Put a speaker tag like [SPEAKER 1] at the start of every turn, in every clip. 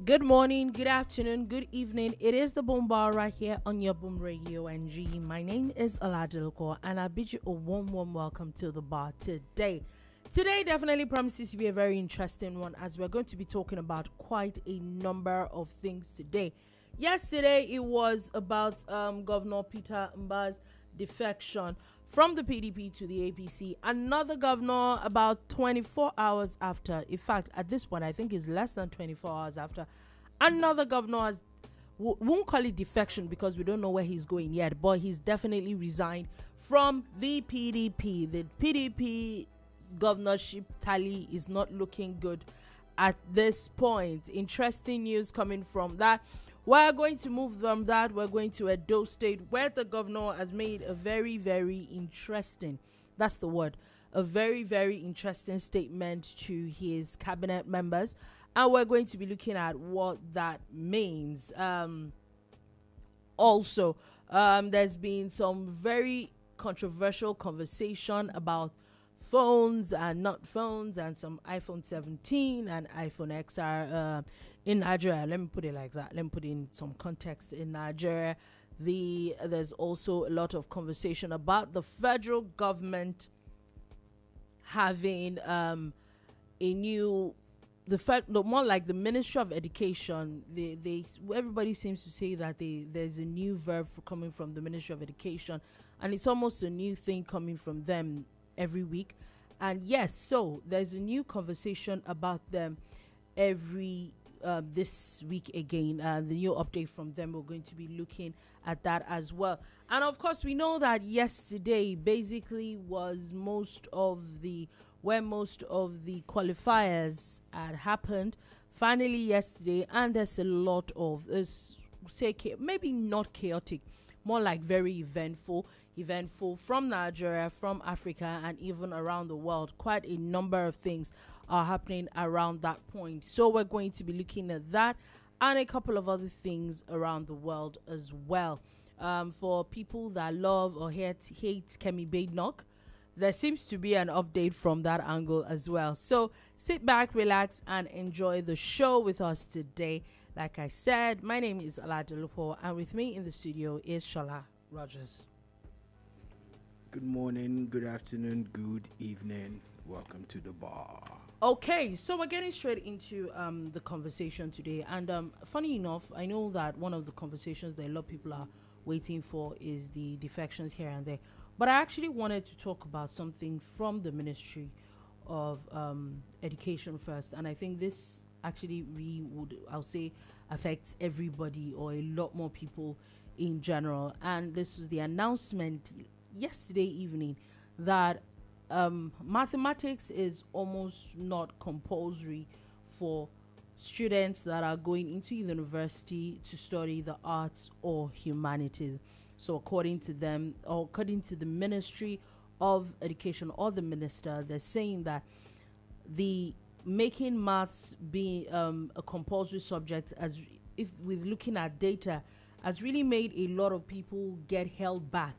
[SPEAKER 1] Good morning, good afternoon, good evening. It is the Boom Bar right here on your Boom Radio NG. My name is Dolupo, and I bid you a warm welcome to the bar today. Today definitely promises to be a very interesting one, as we're going to be talking about quite a number of things today. Yesterday it was about Governor Peter Mba's defection from the PDP to the APC. Another governor about 24 hours after, in fact, at this point, I think it's less than 24 hours after, another governor has, won't call it defection because we don't know where he's going yet, but he's definitely resigned from the PDP. The PDP governorship tally is not looking good at this point. Interesting news coming from that. We're going to move from that. We're going to Edo State, where the governor has made a very interesting, that's the word, a very interesting statement to his cabinet members. And we're going to be looking at what that means. Also, there's been some very controversial conversation about phones and not phones, and some iPhone 17 and iPhone XR in Nigeria. Let me put it like that. Let me put in some context. In Nigeria, there's also a lot of conversation about the federal government having more like the Ministry of Education. Everybody seems to say that there's a new verb coming from the Ministry of Education, and it's almost a new thing coming from them every week. And yes, so there's a new conversation about them every this week again. The new update from them, we're going to be looking at that as well. And of course, we know that yesterday basically was where most of the qualifiers had happened. Finally yesterday, and there's a lot of maybe not chaotic, more like very eventful from Nigeria, from Africa, and even around the world. Quite a number of things are happening around that point. So we're going to be looking at that and a couple of other things around the world as well. For people that love or hate Kemi Badenoch, there seems to be an update from that angle as well. So sit back, relax, and enjoy the show with us today. Like I said, my name is Dolupo, and with me in the studio is Sola Rogers.
[SPEAKER 2] Good morning, good afternoon, good evening. Welcome to the bar.
[SPEAKER 1] Okay, so we're getting straight into the conversation today. And funny enough, I know that one of the conversations that a lot of people are waiting for is the defections here and there. But I actually wanted to talk about something from the Ministry of Education first. And I think this actually I'll say, affects everybody or a lot more people in general. And this was the announcement yesterday evening that mathematics is almost not compulsory for students that are going into university to study the arts or humanities. So according to them, or according to the Ministry of Education or the minister, they're saying that the making maths being a compulsory subject, as if we're looking at data, has really made a lot of people get held back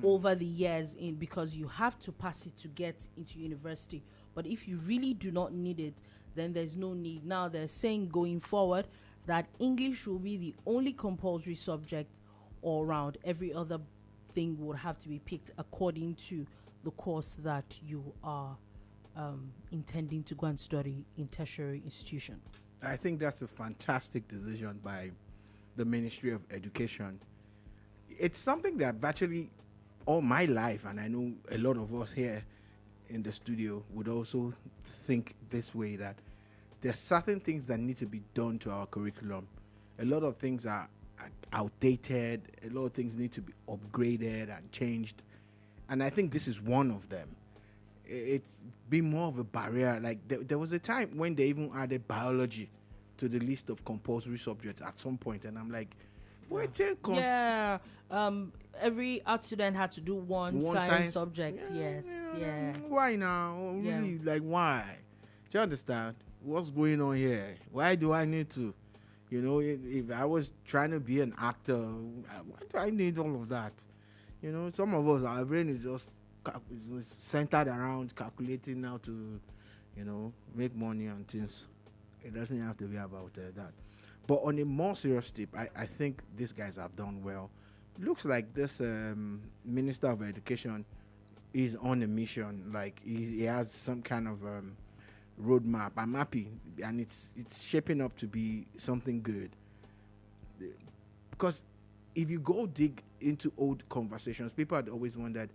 [SPEAKER 1] over the years because you have to pass it to get into university. But if you really do not need it, then there's no need. Now they're saying going forward that English will be the only compulsory subject all around. Every other thing would have to be picked according to the course that you are intending to go and study in tertiary institution.
[SPEAKER 2] I think that's a fantastic decision by the Ministry of Education. It's something that I've actually all my life, and I know a lot of us here in the studio would also think this way, that there's certain things that need to be done to our curriculum. A lot of things are outdated, a lot of things need to be upgraded and changed, and I think this is one of them. It's been more of a barrier. Like there was a time when they even added biology to the list of compulsory subjects at some point, and I'm like,
[SPEAKER 1] every art student had to do one science subject. Yeah.
[SPEAKER 2] Why now? Really? Like, why? Do you understand what's going on here? Why do I need to? You know, if I was trying to be an actor, why do I need all of that? You know, some of us, our brain is just centered around calculating how to, make money and things. It doesn't have to be about that. But on a more serious tip, I think these guys have done well. Looks like this Minister of Education is on a mission. Like he has some kind of roadmap. I'm happy, and it's shaping up to be something good. Because if you go dig into old conversations, people had always wondered,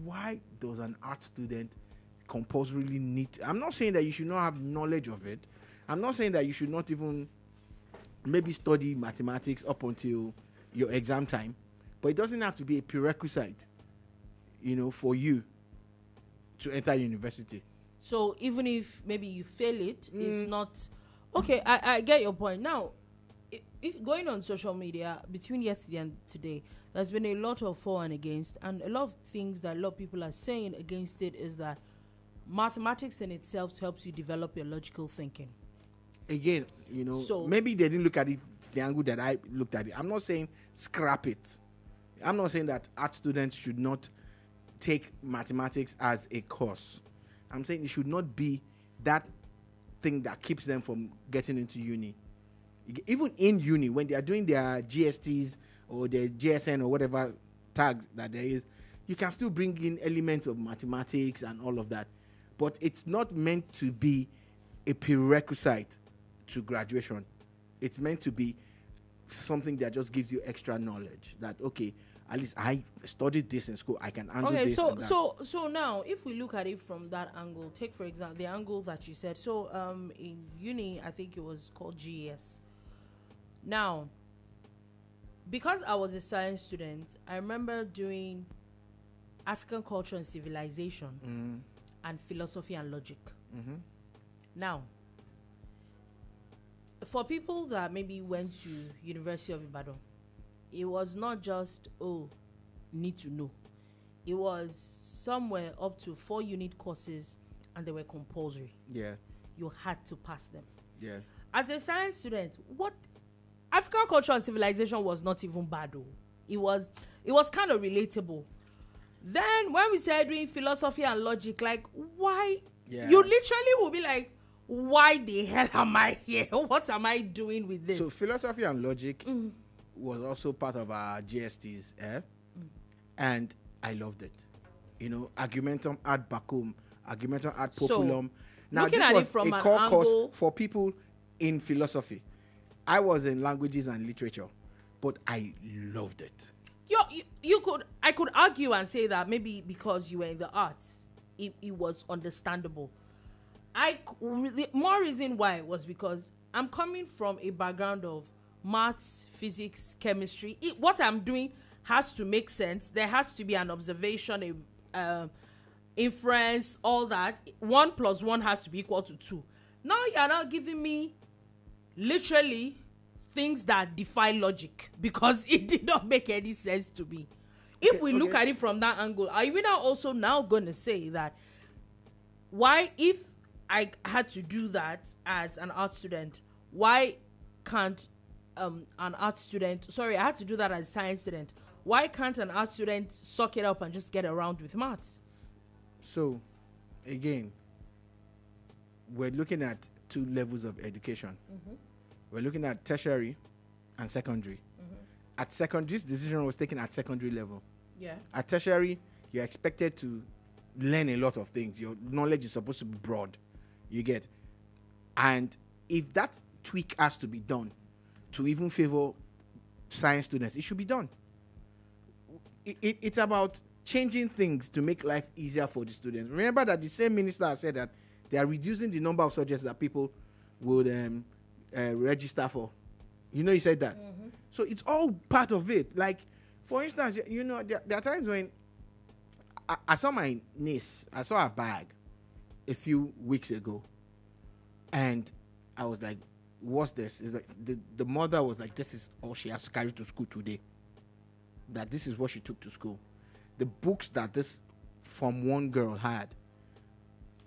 [SPEAKER 2] why does an art student compulsorily need to? I'm not saying that you should not have knowledge of it. I'm not saying that you should not even maybe study mathematics up until your exam time, but it doesn't have to be a prerequisite, for you to enter university.
[SPEAKER 1] So even if maybe you fail it, it's not okay. I get your point. Now, if going on social media between yesterday and today, there's been a lot of for and against, and a lot of things that a lot of people are saying against it is that mathematics in itself helps you develop your logical thinking.
[SPEAKER 2] Again, so maybe they didn't look at it the angle that I looked at it. I'm not saying scrap it. I'm not saying that art students should not take mathematics as a course. I'm saying it should not be that thing that keeps them from getting into uni. Even in uni, when they are doing their GSTs or their GSN or whatever tag that there is, you can still bring in elements of mathematics and all of that. But it's not meant to be a prerequisite to graduation. It's meant to be something that just gives you extra knowledge. That, okay, at least I studied this in school, I can handle this.
[SPEAKER 1] Okay, so now if we look at it from that angle, take for example the angle that you said. So in uni, I think it was called GES. Now, because I was a science student, I remember doing African culture and civilization and philosophy and logic. Now, for people that maybe went to University of Ibadan, it was not just need to know. It was somewhere up to 4 unit courses, and they were compulsory.
[SPEAKER 2] Yeah,
[SPEAKER 1] you had to pass them.
[SPEAKER 2] Yeah,
[SPEAKER 1] as a science student, what African culture and civilization was not even bad though. It was kind of relatable. Then when we started doing philosophy and logic, like why? Yeah. You literally will be like, why the hell am I here? What am I doing with this?
[SPEAKER 2] So philosophy and logic was also part of our GSTs, and I loved it. Argumentum ad bacum, argumentum ad populum. So, now this was a core course for people in philosophy. I was in languages and literature, but I loved it.
[SPEAKER 1] I could argue and say that maybe because you were in the arts, it was understandable. The more reason why was because I'm coming from a background of maths, physics, chemistry. What I'm doing has to make sense. There has to be an observation, inference, all that. 1 + 1 has to be equal to 2. Now you're not giving me literally things that defy logic because it did not make any sense to me. If we look at it from that angle, are we now also now going to say that why, if I had to do that as an art student, why can't an art student, I had to do that as a science student, why can't an art student suck it up and just get around with maths?
[SPEAKER 2] So, again, we're looking at 2 levels of education. We're looking at tertiary and secondary. At secondary, this decision was taken at secondary level.
[SPEAKER 1] Yeah.
[SPEAKER 2] At tertiary, you're expected to learn a lot of things. Your knowledge is supposed to be broad. You get. And if that tweak has to be done to even favor science students, it should be done. It's about changing things to make life easier for the students. Remember that the same minister has said that they are reducing the number of subjects that people would register for. He said that. So it's all part of it. Like, for instance, there are times when I saw my niece, I saw her bag a few weeks ago, and I was like, what's this? It's like the mother was like, this is all she has to carry to school today. That this is what she took to school. The books that this Form 1 girl had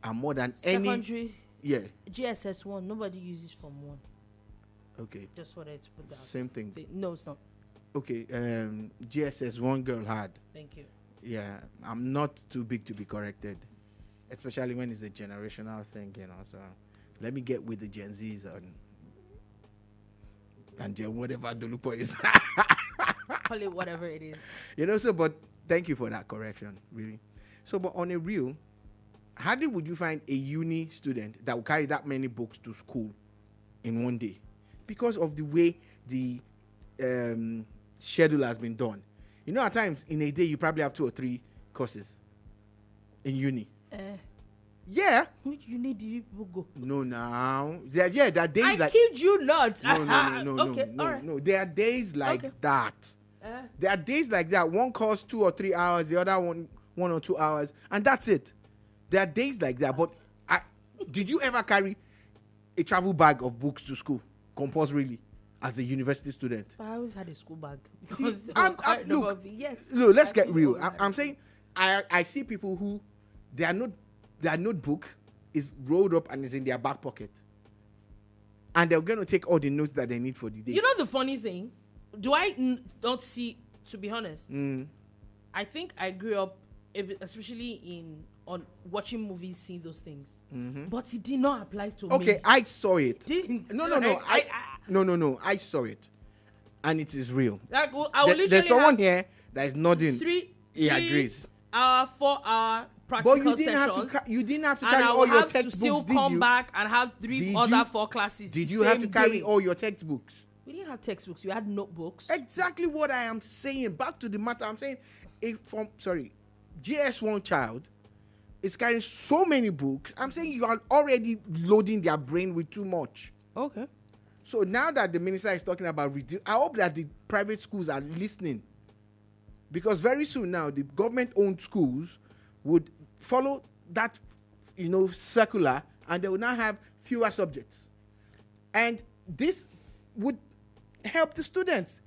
[SPEAKER 2] are more than
[SPEAKER 1] secondary.
[SPEAKER 2] Yeah.
[SPEAKER 1] GSS 1, nobody uses Form 1.
[SPEAKER 2] Okay.
[SPEAKER 1] Just wanted to put that.
[SPEAKER 2] Same thing.
[SPEAKER 1] No, it's not.
[SPEAKER 2] Okay. GSS 1 girl had.
[SPEAKER 1] Thank you.
[SPEAKER 2] Yeah, I'm not too big to be corrected, especially when it's a generational thing, So let me get with the Gen Zs and Gen whatever Dolupo is.
[SPEAKER 1] Call it whatever it is.
[SPEAKER 2] You know, so, but thank you for that correction, really. So, but on a real, hardly would you find a uni student that will carry that many books to school in one day because of the way the schedule has been done. You know, at times in a day, you probably have 2 or 3 courses in uni. Yeah.
[SPEAKER 1] Which uni did you people go?
[SPEAKER 2] No, now. There are days
[SPEAKER 1] I
[SPEAKER 2] like...
[SPEAKER 1] kid you not.
[SPEAKER 2] No. There are days like that. There are days like that. One course 2 or 3 hours, the other one 1 or 2 hours, and that's it. There are days like that. But did you ever carry a travel bag of books to school compulsorily as a university student?
[SPEAKER 1] I always had a school bag.
[SPEAKER 2] Look, let's get real. I'm saying I see people who their notebook is rolled up and is in their back pocket, and they're going to take all the notes that they need for the day.
[SPEAKER 1] You know the funny thing? Do I not see? To be honest, I think I grew up, especially on watching movies, seeing those things. But it did not apply to me.
[SPEAKER 2] Okay, I saw it.
[SPEAKER 1] No.
[SPEAKER 2] I saw it, and it is real.
[SPEAKER 1] Like, I will
[SPEAKER 2] there's someone here that is nodding. He agrees.
[SPEAKER 1] 4-hour practical
[SPEAKER 2] but
[SPEAKER 1] sessions.
[SPEAKER 2] You didn't have to carry all your textbooks, did you?
[SPEAKER 1] And I will have to still come back and have 3 other 4 classes.
[SPEAKER 2] Did you have to carry all your textbooks?
[SPEAKER 1] We didn't have textbooks. We had notebooks.
[SPEAKER 2] Exactly what I am saying. Back to the matter. I'm saying, GS1 child is carrying so many books. I'm saying you are already loading their brain with too much.
[SPEAKER 1] Okay.
[SPEAKER 2] So now that the minister is talking about I hope that the private schools are listening. Because very soon now, the government-owned schools would follow that, circular, and they will now have fewer subjects. And this would help the students.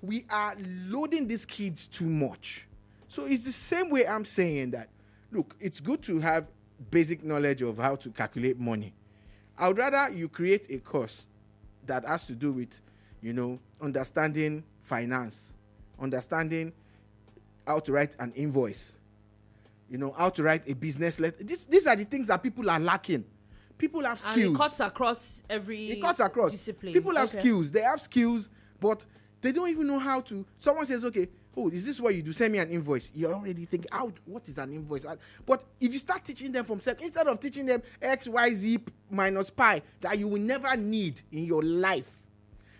[SPEAKER 2] We are loading these kids too much. So it's the same way I'm saying that, look, it's good to have basic knowledge of how to calculate money. I would rather you create a course that has to do with, understanding finance, understanding how to write an invoice, how to write a business letter. These are the things that people are lacking. People have skills.
[SPEAKER 1] And it cuts across every discipline.
[SPEAKER 2] People have skills. They have skills, but they don't even know how to. Someone says, okay, is this what you do? Send me an invoice. You're already thinking, what is an invoice? But if you start teaching them instead of teaching them X, Y, Z minus pi that you will never need in your life,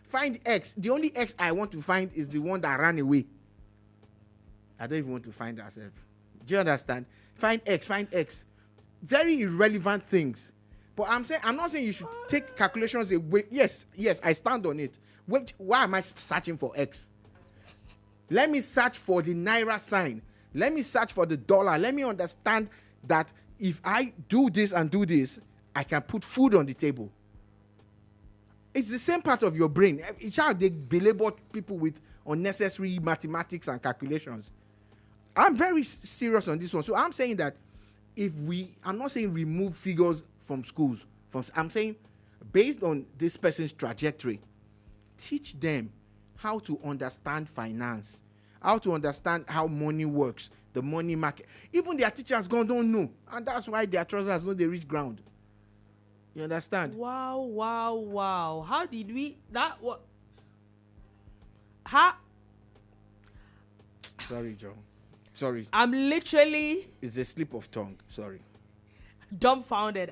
[SPEAKER 2] find X. The only X I want to find is the one that ran away. I don't even want to find ourselves. Do you understand? Find X. Very irrelevant things. But I'm not saying you should take calculations away. Yes, I stand on it. Wait, why am I searching for X? Let me search for the naira sign. Let me search for the dollar. Let me understand that if I do this and do this, I can put food on the table. It's the same part of your brain. They belabor people with unnecessary mathematics and calculations. I'm very serious on this one. So I'm saying that I'm not saying remove figures from schools. I'm saying based on this person's trajectory, teach them how to understand finance, how to understand how money works, the money market. Even their teachers don't know. And that's why their trousers know they reach ground. You understand?
[SPEAKER 1] Wow. How did we...
[SPEAKER 2] Sorry, Joe. Sorry.
[SPEAKER 1] I'm literally...
[SPEAKER 2] It's a slip of tongue. Sorry.
[SPEAKER 1] Dumbfounded.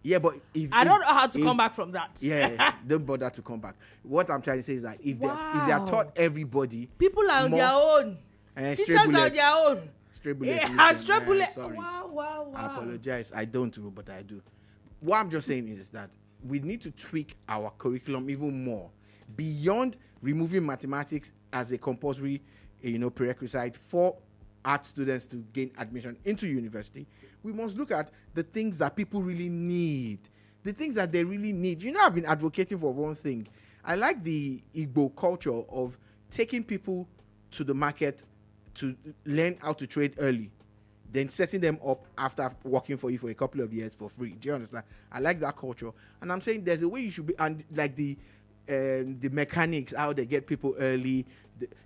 [SPEAKER 2] Yeah, but
[SPEAKER 1] I don't know how to come back from that.
[SPEAKER 2] Yeah, don't bother to come back. What I'm trying to say is that if they are taught everybody...
[SPEAKER 1] People are on their own. Teachers are on their own.
[SPEAKER 2] Stray bullet. Sorry.
[SPEAKER 1] Wow.
[SPEAKER 2] I apologize. I don't do, but I do. What I'm just saying is that we need to tweak our curriculum even more. Beyond removing mathematics as a compulsory, prerequisite for art students to gain admission into university, we must look at the things that people really need, the things that they really need. I've been advocating for one thing. I like the Igbo culture of taking people to the market to learn how to trade early, then setting them up after working for you for a couple of years for free. Do you understand? I like that culture. And I'm saying there's a way you should be, and like the mechanics, how they get people early.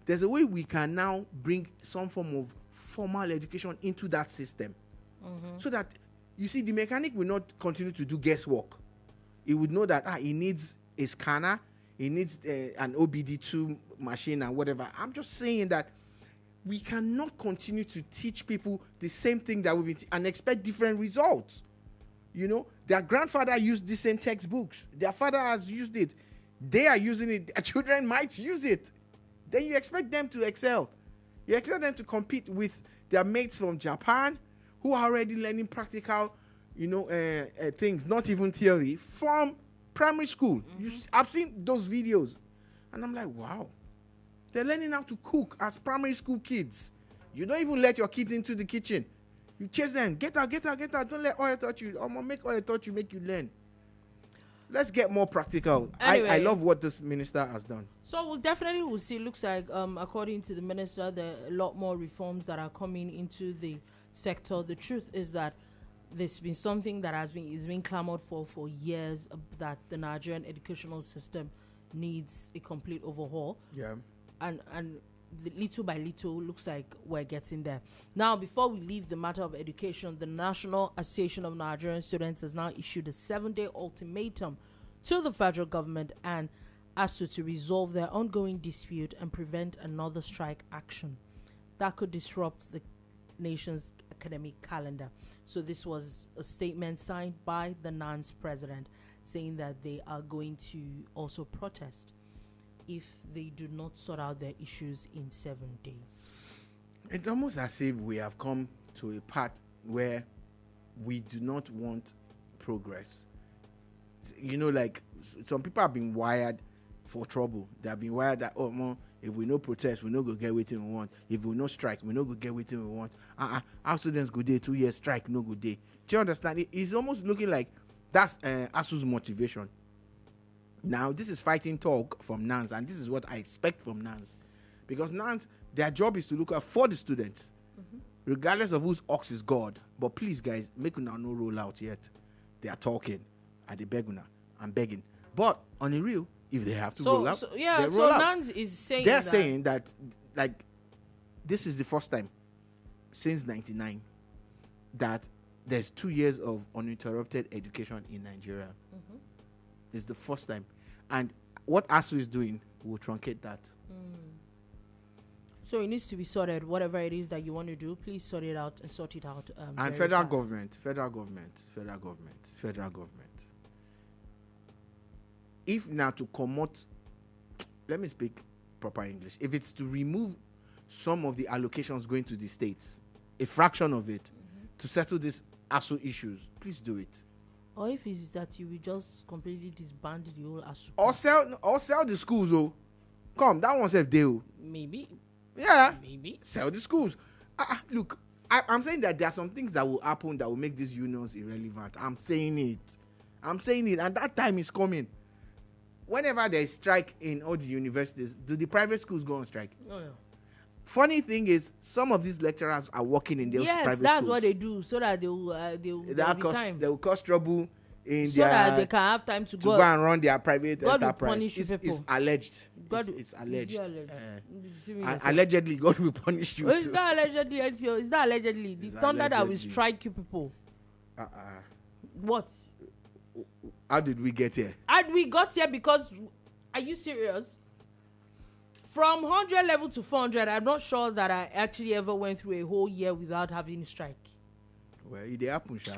[SPEAKER 2] There's a way we can now bring some form of formal education into that system, so that you see, the mechanic will not continue to do guesswork. He would know that he needs a scanner, he needs an OBD2 machine and whatever. I'm just saying that we cannot continue to teach people the same thing that we've been and expect different results. You know, their grandfather used the same textbooks. Their father has used it. They are using it. Their children might use it. Then you expect them to excel. You expect them to compete with their mates from Japan who are already learning practical, things, not even theory, from primary school. I've seen those videos. And I'm like, wow. They're learning how to cook as primary school kids. You don't even let your kids into the kitchen. You chase them. Get out. Don't let oil touch you. I'm going to make oil touch you, make you learn. Let's get more practical. Anyway, I love what this minister has done.
[SPEAKER 1] So we'll see. Looks like, according to the minister, there are a lot more reforms that are coming into the sector. The truth is that there's been something that is being clamored for years, that the Nigerian educational system needs a complete overhaul.
[SPEAKER 2] Yeah.
[SPEAKER 1] And little by little, looks like we're getting there. Now, before we leave the matter of education, the National Association of Nigerian Students has now issued a 7-day ultimatum to the federal government and ASUU to resolve their ongoing dispute and prevent another strike action that could disrupt the nation's academic calendar. So this was a statement signed by the NANS president saying that they are going to also protest if they do not sort out their issues in 7 days.
[SPEAKER 2] It's almost as if we have come to a part where we do not want progress. You know, like some people have been wired for trouble. They have been wired that, if we no protest, we no go get what we want. If we no strike, we no go get what we want. Our students go day 2 years strike, no go day. Do you understand? It's almost looking like that's ASUU's motivation. Now, this is fighting talk from NANS, and this is what I expect from NANS. Because NANS, their job is to look out for the students, regardless of whose ox is God. But please, guys, make una no roll out yet. They are talking. At the beguna. I'm begging. But on the real, if they have to roll out, they roll out.
[SPEAKER 1] NANS is saying
[SPEAKER 2] they're saying that, like, this is the first time since 99 that there's 2 years of uninterrupted education in Nigeria. It's the first time. And what ASUU is doing will truncate that.
[SPEAKER 1] So it needs to be sorted. Whatever it is that you want to do, please sort it out and sort it out.
[SPEAKER 2] And federal government. If now to promote, let me speak proper English. If it's to remove some of the allocations going to the states, a fraction of it, to settle these ASUU issues, please do it.
[SPEAKER 1] Or if it's that you will just completely disband the whole ASUU.
[SPEAKER 2] Or sell the schools, oh. Come, that one's a deal.
[SPEAKER 1] Maybe.
[SPEAKER 2] Yeah.
[SPEAKER 1] Maybe.
[SPEAKER 2] Sell the schools. Look, I'm saying that there are some things that will happen that will make these unions irrelevant. I'm saying it. And that time is coming. Whenever there is strike in all the universities, do the private schools go on strike?
[SPEAKER 1] Oh, yeah.
[SPEAKER 2] Funny thing is, some of these lecturers are working in those private schools.
[SPEAKER 1] Yes, that's what they do, so that they will
[SPEAKER 2] cause trouble in
[SPEAKER 1] so that they can have time to go
[SPEAKER 2] and run their private
[SPEAKER 1] God
[SPEAKER 2] enterprise.
[SPEAKER 1] Will punish people.
[SPEAKER 2] It's alleged. It's alleged. Allegedly, God will punish you.
[SPEAKER 1] It's not allegedly. It's not allegedly. The thunder that will strike you people. What?
[SPEAKER 2] How did we get here?
[SPEAKER 1] We got here because, are you serious? From 100 level to 400, I'm not sure that I actually ever went through a whole year without having a strike.
[SPEAKER 2] Well, it happen, sha.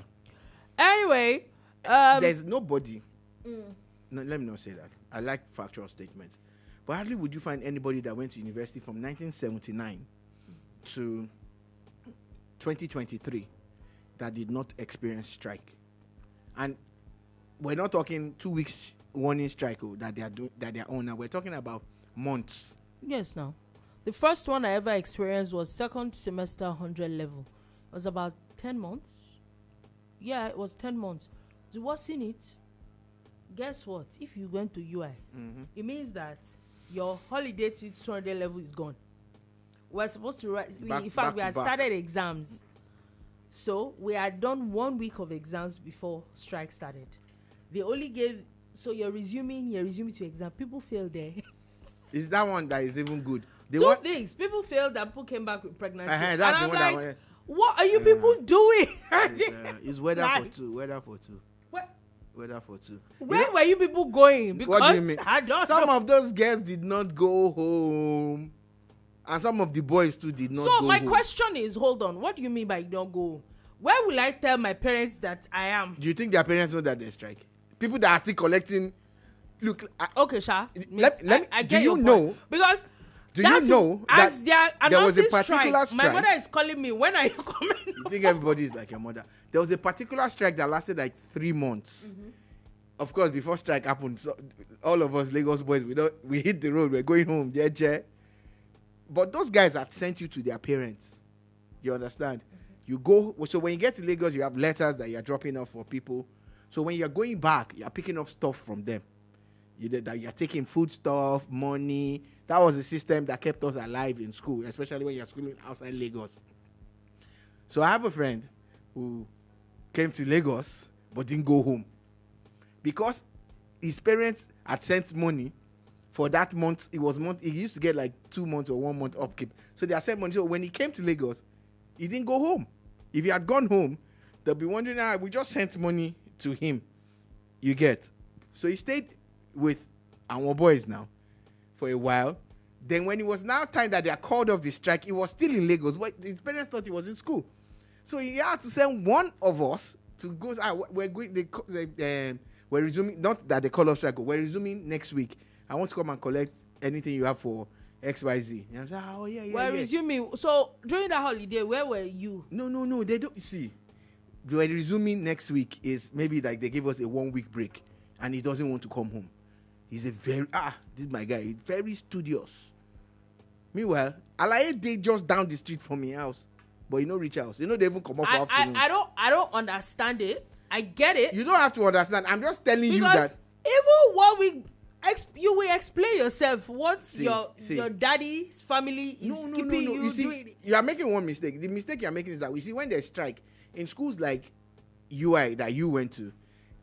[SPEAKER 1] Anyway,
[SPEAKER 2] there's nobody. No, let me not say that. I like factual statements. But hardly would you find anybody that went to university from 1979 to 2023 that did not experience strike. And we're not talking 2 weeks warning strike that they are on. Now we're talking about months.
[SPEAKER 1] Yes, now. The first one I ever experienced was second semester 100 level. It was about 10 months. Yeah, it was 10 months. So what's in it? Guess what? If you went to UI, it means that your holiday to 200 level is gone. We're supposed to write. In fact, we had started exams. So we had done 1 week of exams before strike started. They only gave. So you're resuming to exam. People failed there.
[SPEAKER 2] Is that one that is even good?
[SPEAKER 1] Two things. People failed and people came back with pregnancy.
[SPEAKER 2] That's the one.
[SPEAKER 1] What are you people doing?
[SPEAKER 2] It's weather
[SPEAKER 1] Like,
[SPEAKER 2] for two. Weather for two.
[SPEAKER 1] What?
[SPEAKER 2] Weather for two.
[SPEAKER 1] Where were you people going? Because
[SPEAKER 2] What do you mean?
[SPEAKER 1] I don't
[SPEAKER 2] Some
[SPEAKER 1] know.
[SPEAKER 2] of those girls did not go home, and some of the boys too did not go
[SPEAKER 1] So
[SPEAKER 2] home.
[SPEAKER 1] my question is, hold on. What do you mean by don't go? Where will I tell my parents that I am?
[SPEAKER 2] Do you think their parents know that they strike? People that are still collecting. Look,
[SPEAKER 1] Okay, Sha.
[SPEAKER 2] I
[SPEAKER 1] get
[SPEAKER 2] do you
[SPEAKER 1] your point.
[SPEAKER 2] know?
[SPEAKER 1] Because
[SPEAKER 2] Do you know
[SPEAKER 1] as
[SPEAKER 2] that
[SPEAKER 1] they are
[SPEAKER 2] there was a
[SPEAKER 1] announcing
[SPEAKER 2] particular
[SPEAKER 1] strike, my
[SPEAKER 2] strike?
[SPEAKER 1] mother is calling me when I come in.
[SPEAKER 2] You think everybody is like your mother? There was a particular strike that lasted like 3 months.
[SPEAKER 1] Mm-hmm.
[SPEAKER 2] Of course, before strike happened, so all of us Lagos boys, we hit the road. We're going home, yeah. But those guys had sent you to their parents. You understand? Mm-hmm. You go. So when you get to Lagos, you have letters that you're dropping off for people. So when you're going back, you're picking up stuff from them. You're taking food stuff, money. That was the system that kept us alive in school, especially when you're schooling outside Lagos. So I have a friend who came to Lagos but didn't go home because his parents had sent money for that month. He used to get like 2 months or 1 month upkeep. So they had sent money. So when he came to Lagos, he didn't go home. If he had gone home, they'll be wondering, we just sent money to him. You get. So he stayed with our boys now for a while. Then when it was now time that they are called off the strike, he was still in Lagos. His parents thought he was in school. So he had to send one of us to go. We're resuming, not that they call off strike, we're resuming next week. I want to come and collect anything you have for XYZ. And I was like, oh, yeah.
[SPEAKER 1] We're resuming. So during that holiday, where were you?
[SPEAKER 2] No, they don't. See, we're resuming next week is maybe like they give us a 1 week break and he doesn't want to come home. He's a very, this is my guy, he's very studious. Meanwhile, Alaye they just down the street from my house, but reach house. They even come up for afternoon.
[SPEAKER 1] I don't understand it. I get it.
[SPEAKER 2] You don't have to understand. I'm just telling you that.
[SPEAKER 1] Even what you will explain yourself what your daddy's family is keeping you
[SPEAKER 2] You see,
[SPEAKER 1] doing.
[SPEAKER 2] you are making one mistake. The mistake you are making is that when there's strike in schools like UI that you went to,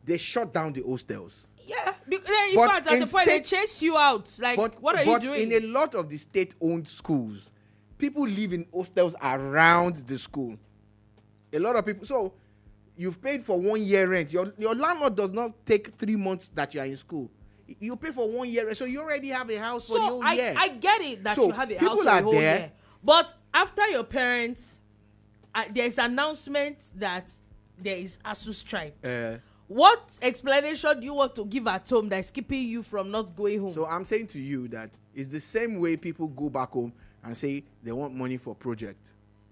[SPEAKER 2] they shut down the hostels.
[SPEAKER 1] Yeah, in fact, at the point they chase you out. Like, what are you doing?
[SPEAKER 2] In a lot of the state-owned schools, people live in hostels around the school. A lot of people. So, you've paid for 1 year rent. Your landlord does not take 3 months that you are in school. You pay for 1 year rent, so you already have a house for the whole year.
[SPEAKER 1] I get it that you have a house for the whole year. But after your parents, there's announcement that there is ASUU strike. What explanation do you want to give at home that is keeping you from not going home?
[SPEAKER 2] So I'm saying to you that it's the same way people go back home and say they want money for project,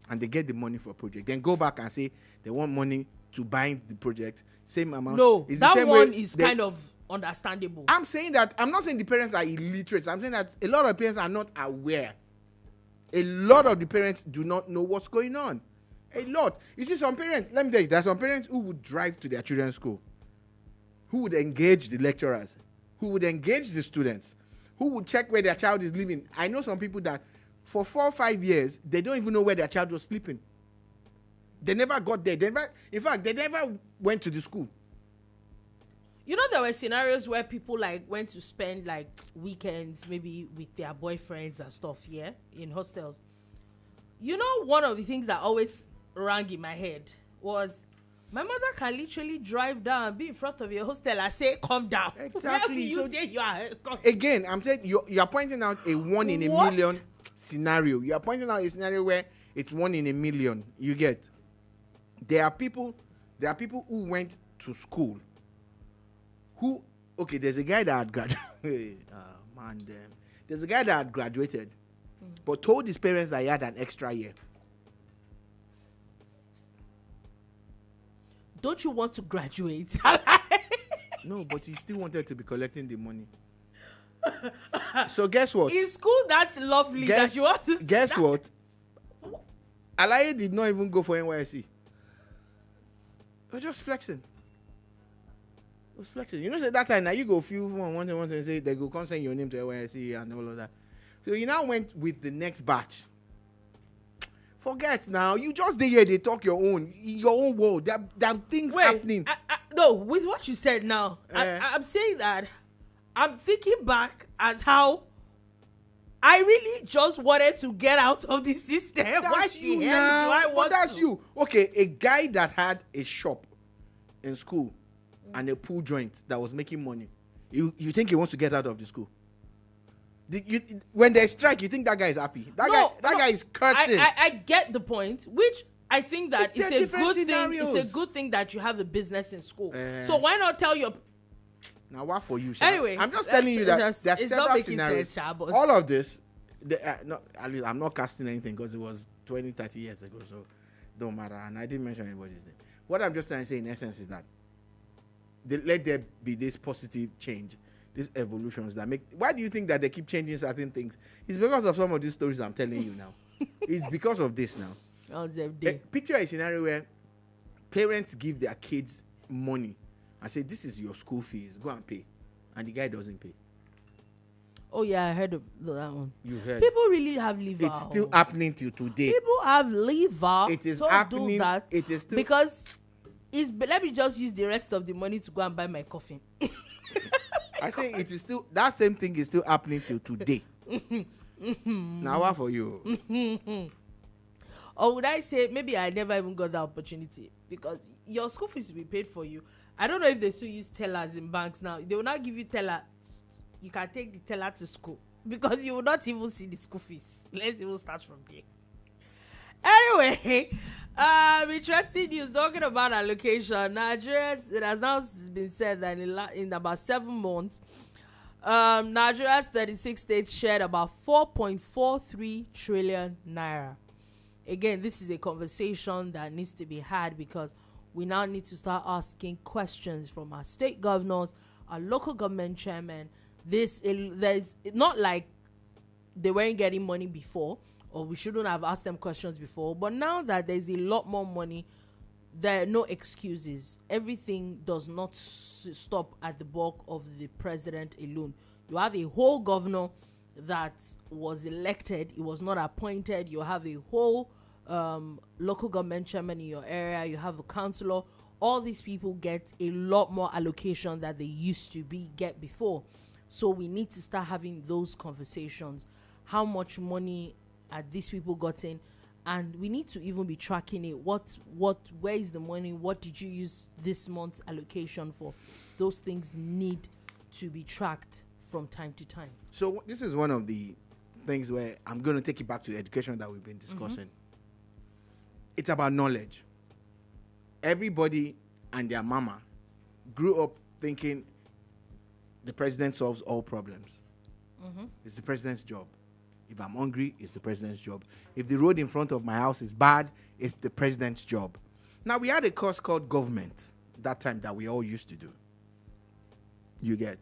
[SPEAKER 2] and they get the money for project. Then go back and say they want money to buy the project. Same amount.
[SPEAKER 1] No,
[SPEAKER 2] it's
[SPEAKER 1] that
[SPEAKER 2] the same
[SPEAKER 1] one
[SPEAKER 2] way
[SPEAKER 1] is kind of understandable.
[SPEAKER 2] I'm saying that. I'm not saying the parents are illiterate. I'm saying that a lot of parents are not aware. A lot of the parents do not know what's going on. A lot. You see, some parents, let me tell you, there are some parents who would drive to their children's school, who would engage the lecturers, who would engage the students, who would check where their child is living. I know some people that for 4 or 5 years, they don't even know where their child was sleeping. They never got there. In fact, they never went to the school.
[SPEAKER 1] You know, there were scenarios where people went to spend weekends maybe with their boyfriends and stuff, in hostels. You know, one of the things that always rang in my head was, my mother can literally drive down and be in front of your hostel and say, "Calm down."
[SPEAKER 2] Exactly.
[SPEAKER 1] You say you are.
[SPEAKER 2] Again, I'm saying you're pointing out a 1 in a million scenario. You are pointing out a scenario where it's 1 in a million. You get. There are people who went to school. There's a guy that had graduated. There's a guy that had graduated, but told his parents that he had an extra year.
[SPEAKER 1] Don't you want to graduate?
[SPEAKER 2] No, but he still wanted to be collecting the money. So guess what?
[SPEAKER 1] In school, that's lovely. That you want to.
[SPEAKER 2] Guess what? Alaye did not even go for NYSC. He was just flexing. You know, so that time now you go few one and say they go consent your name to NYSC and all of that. So you now went with the next batch. Forget now. You just did here. They talk your own world. There are things happening.
[SPEAKER 1] No, with what you said now, I'm saying that I'm thinking back as how I really just wanted to get out of the system. Why
[SPEAKER 2] you
[SPEAKER 1] the hell do I
[SPEAKER 2] But
[SPEAKER 1] want
[SPEAKER 2] that's
[SPEAKER 1] to?
[SPEAKER 2] you. Okay, a guy that had a shop in school and a pool joint that was making money. You think he wants to get out of the school? When they strike, you think that guy is happy? That guy is cursing.
[SPEAKER 1] I get the point, which I think that it's a good
[SPEAKER 2] scenarios.
[SPEAKER 1] thing. It's a good thing that you have a business in school. So why not tell your...
[SPEAKER 2] Now what for you? Sha?
[SPEAKER 1] Anyway,
[SPEAKER 2] I'm just telling you that there are
[SPEAKER 1] it's
[SPEAKER 2] several
[SPEAKER 1] not making
[SPEAKER 2] scenarios.
[SPEAKER 1] sense, Sha, but-
[SPEAKER 2] All of this, at least I'm not casting anything because it was 20, 30 years ago, so don't matter. And I didn't mention anybody's name. What I'm just trying to say in essence is that let there be this positive change, these evolutions that make. Why do you think that they keep changing certain things? It's because of some of these stories I'm telling you now. It's because of this now. Picture a scenario where parents give their kids money and say, "This is your school fees. Go and pay," and the guy doesn't pay.
[SPEAKER 1] Oh yeah, I heard of that one.
[SPEAKER 2] You heard.
[SPEAKER 1] People really have liver.
[SPEAKER 2] It's still happening till today.
[SPEAKER 1] People have liver.
[SPEAKER 2] It is
[SPEAKER 1] Don't
[SPEAKER 2] happening.
[SPEAKER 1] Do that
[SPEAKER 2] it is still
[SPEAKER 1] because let me just use the rest of the money to go and buy my coffin.
[SPEAKER 2] I say it is still that same thing is still happening till today. Now what for you?
[SPEAKER 1] Or would I say maybe I never even got that opportunity because your school fees will be paid for you. I don't know if they still use tellers in banks now. They will not give you teller. You can take the teller to school because you will not even see the school fees. Let's even start from there. Anyway, interesting news talking about allocation. Nigerians, it has now been said that in about 7 months, Nigeria's 36 states shared about 4.43 trillion naira. Again, this is a conversation that needs to be had because we now need to start asking questions from our state governors, our local government chairmen. There's not like they weren't getting money before, or we shouldn't have asked them questions before. But now that there's a lot more money, there are no excuses. Everything does not stop at the bulk of the president alone. You have a whole governor that was elected. It was not appointed. You have a whole local government chairman in your area. You have a councillor. All these people get a lot more allocation than they used to get before. So we need to start having those conversations. How much money are these people gotten? And we need to even be tracking it. Where is the money? What did you use this month's allocation for? Those things need to be tracked from time to time.
[SPEAKER 2] So this is one of the things where I'm going to take it back to education that we've been discussing. It's about knowledge. Everybody and their mama grew up thinking the president solves all problems. It's the president's job. If I'm hungry, it's the president's job. If the road in front of my house is bad, it's the president's job. Now, we had a course called government that time that we all used to do. You get?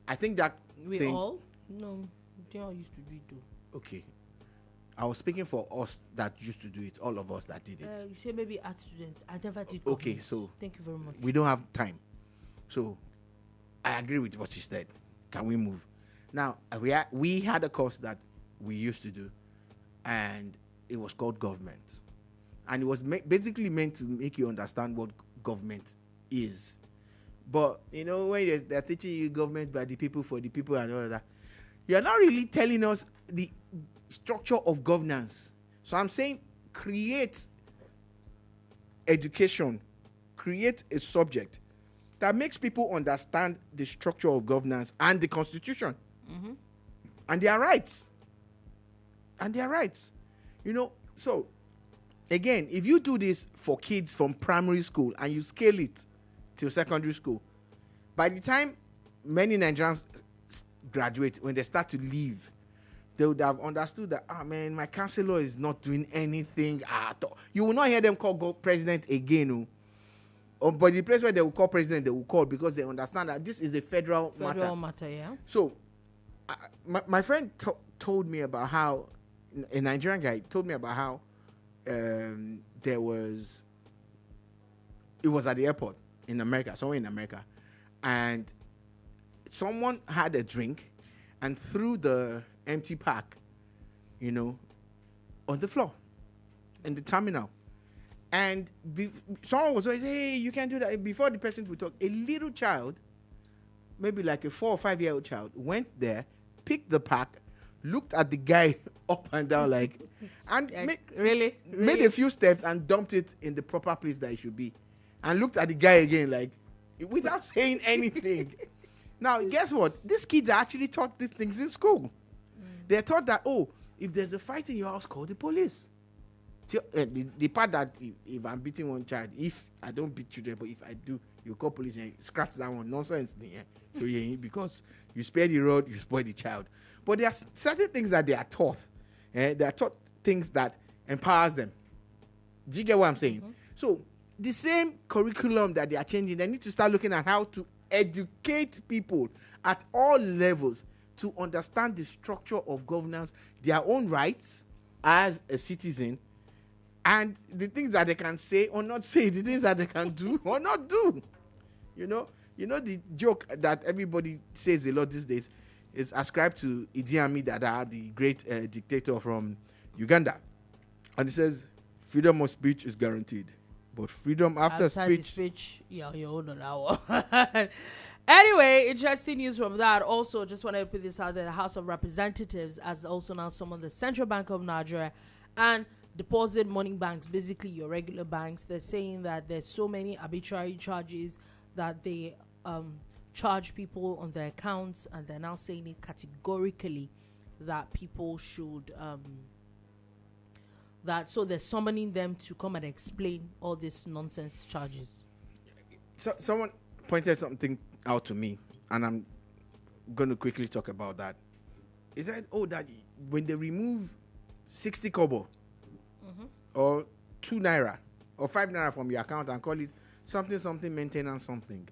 [SPEAKER 2] I think that
[SPEAKER 1] We all? No, they all used to do it too.
[SPEAKER 2] Okay. I was speaking for us that used to do it, all of us that did it.
[SPEAKER 1] You say maybe art students. I never did.
[SPEAKER 2] Okay,
[SPEAKER 1] government.
[SPEAKER 2] so
[SPEAKER 1] thank you very much.
[SPEAKER 2] we don't have time. So I agree with what you said. Can we move? Now, we had a course that we used to do, and it was called government. And it was basically meant to make you understand what government is. But, you know, when they're teaching you government by the people, for the people, and all of that, you're not really telling us the structure of governance. So I'm saying create education, create a subject that makes people understand the structure of governance and the constitution and their rights. And their rights. You know, so again, if you do this for kids from primary school and you scale it till secondary school, by the time many Nigerians graduate, when they start to leave, they would have understood that, man, my counselor is not doing anything at all. You will not hear them call president again. But the place where they will call president, they will call because they understand that this is a federal matter.
[SPEAKER 1] Federal matter, yeah.
[SPEAKER 2] So, my friend told me about how, a Nigerian guy told me about how it was at the airport in America, somewhere in America, and someone had a drink and threw the empty pack, you know, on the floor in the terminal. And someone was like, hey, you can't do that. Before the person could talk, a little child, maybe like a 4 or 5 year old child, went there, picked the pack, looked at the guy up and down like, and
[SPEAKER 1] really
[SPEAKER 2] made a few steps and dumped it in the proper place that it should be, and looked at the guy again like, without saying anything. Now, guess what? These kids are actually taught these things in school. They're taught that, oh, if there's a fight in your house, call the police. The part that if I'm beating one child, if I don't beat children, but if I do, you call police and scratch that one. Nonsense. So yeah, because you spare the road, you spoil the child. But there are certain things that they are taught. They are taught things that empowers them. Do you get what I'm saying? Mm-hmm. So the same curriculum that they are changing, they need to start looking at how to educate people at all levels to understand the structure of governance, their own rights as a citizen, and the things that they can say or not say, the things that they can do or not do. You know the joke that everybody says a lot these days is ascribed to Idi Amin Dada, the great dictator from Uganda. And it says, freedom of speech is guaranteed, but freedom after speech,
[SPEAKER 1] yeah, you own an hour. Anyway, interesting news from that. Also, just want to put this out there, the House of Representatives has also now summoned the Central Bank of Nigeria and deposit money banks, basically your regular banks. They're saying that there's so many arbitrary charges that they charge people on their accounts, and they're now saying it categorically that people should so they're summoning them to come and explain all these nonsense charges.
[SPEAKER 2] So someone pointed something out to me, and I'm going to quickly talk about that. Is that that when they remove 60 kobo or 2 naira or 5 naira from your account and call it something maintenance something,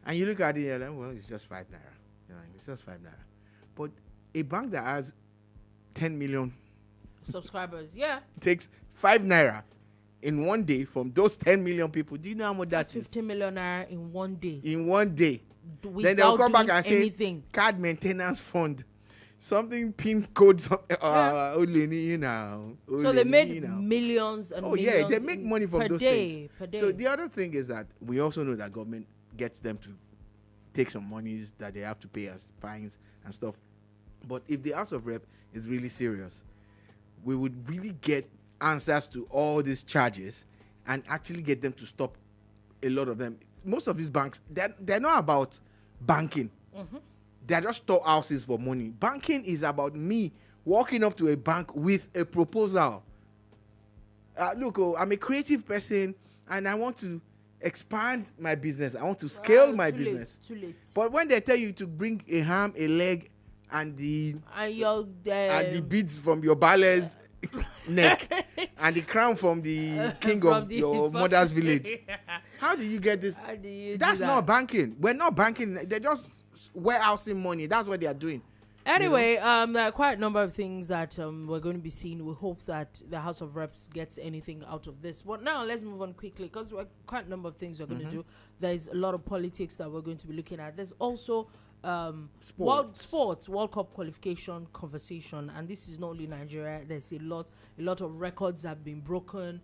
[SPEAKER 2] and you look at it, you're like, well, it's just 5 naira. It's just 5 naira. But a bank that has 10 million
[SPEAKER 1] subscribers,
[SPEAKER 2] takes 5 naira in one day from those 10 million people. Do you know how much that
[SPEAKER 1] 50 million naira in one day.
[SPEAKER 2] In one day. Then they'll come back and
[SPEAKER 1] anything.
[SPEAKER 2] Say, card maintenance fund. Something pin code. So they
[SPEAKER 1] made millions and millions.
[SPEAKER 2] Yeah, they make money from those things.
[SPEAKER 1] Per day.
[SPEAKER 2] So the other thing is that we also know that government gets them to take some monies that they have to pay as fines and stuff. But if the House of Rep is really serious, we would really get answers to all these charges and actually get them to stop a lot of them. Most of these banks, they're not about banking. They're just storehouses for money. Banking is about me walking up to a bank with a proposal. Look, I'm a creative person and I want to expand my business. I want to scale my business.
[SPEAKER 1] Too late.
[SPEAKER 2] But when they tell you to bring a ham, a leg, and the beads from your ballet's neck and the crown from the king of your mother's village, how do you get this? That's not banking. We're not banking. They're just warehousing money. That's what they are doing.
[SPEAKER 1] Anyway, there are quite a number of things that we're going to be seeing. We hope that the House of Reps gets anything out of this. But now let's move on quickly, because there are quite a number of things we're going to do. There's a lot of politics that we're going to be looking at. There's also World Cup qualification conversation, and this is not only Nigeria. There's a lot of records have been broken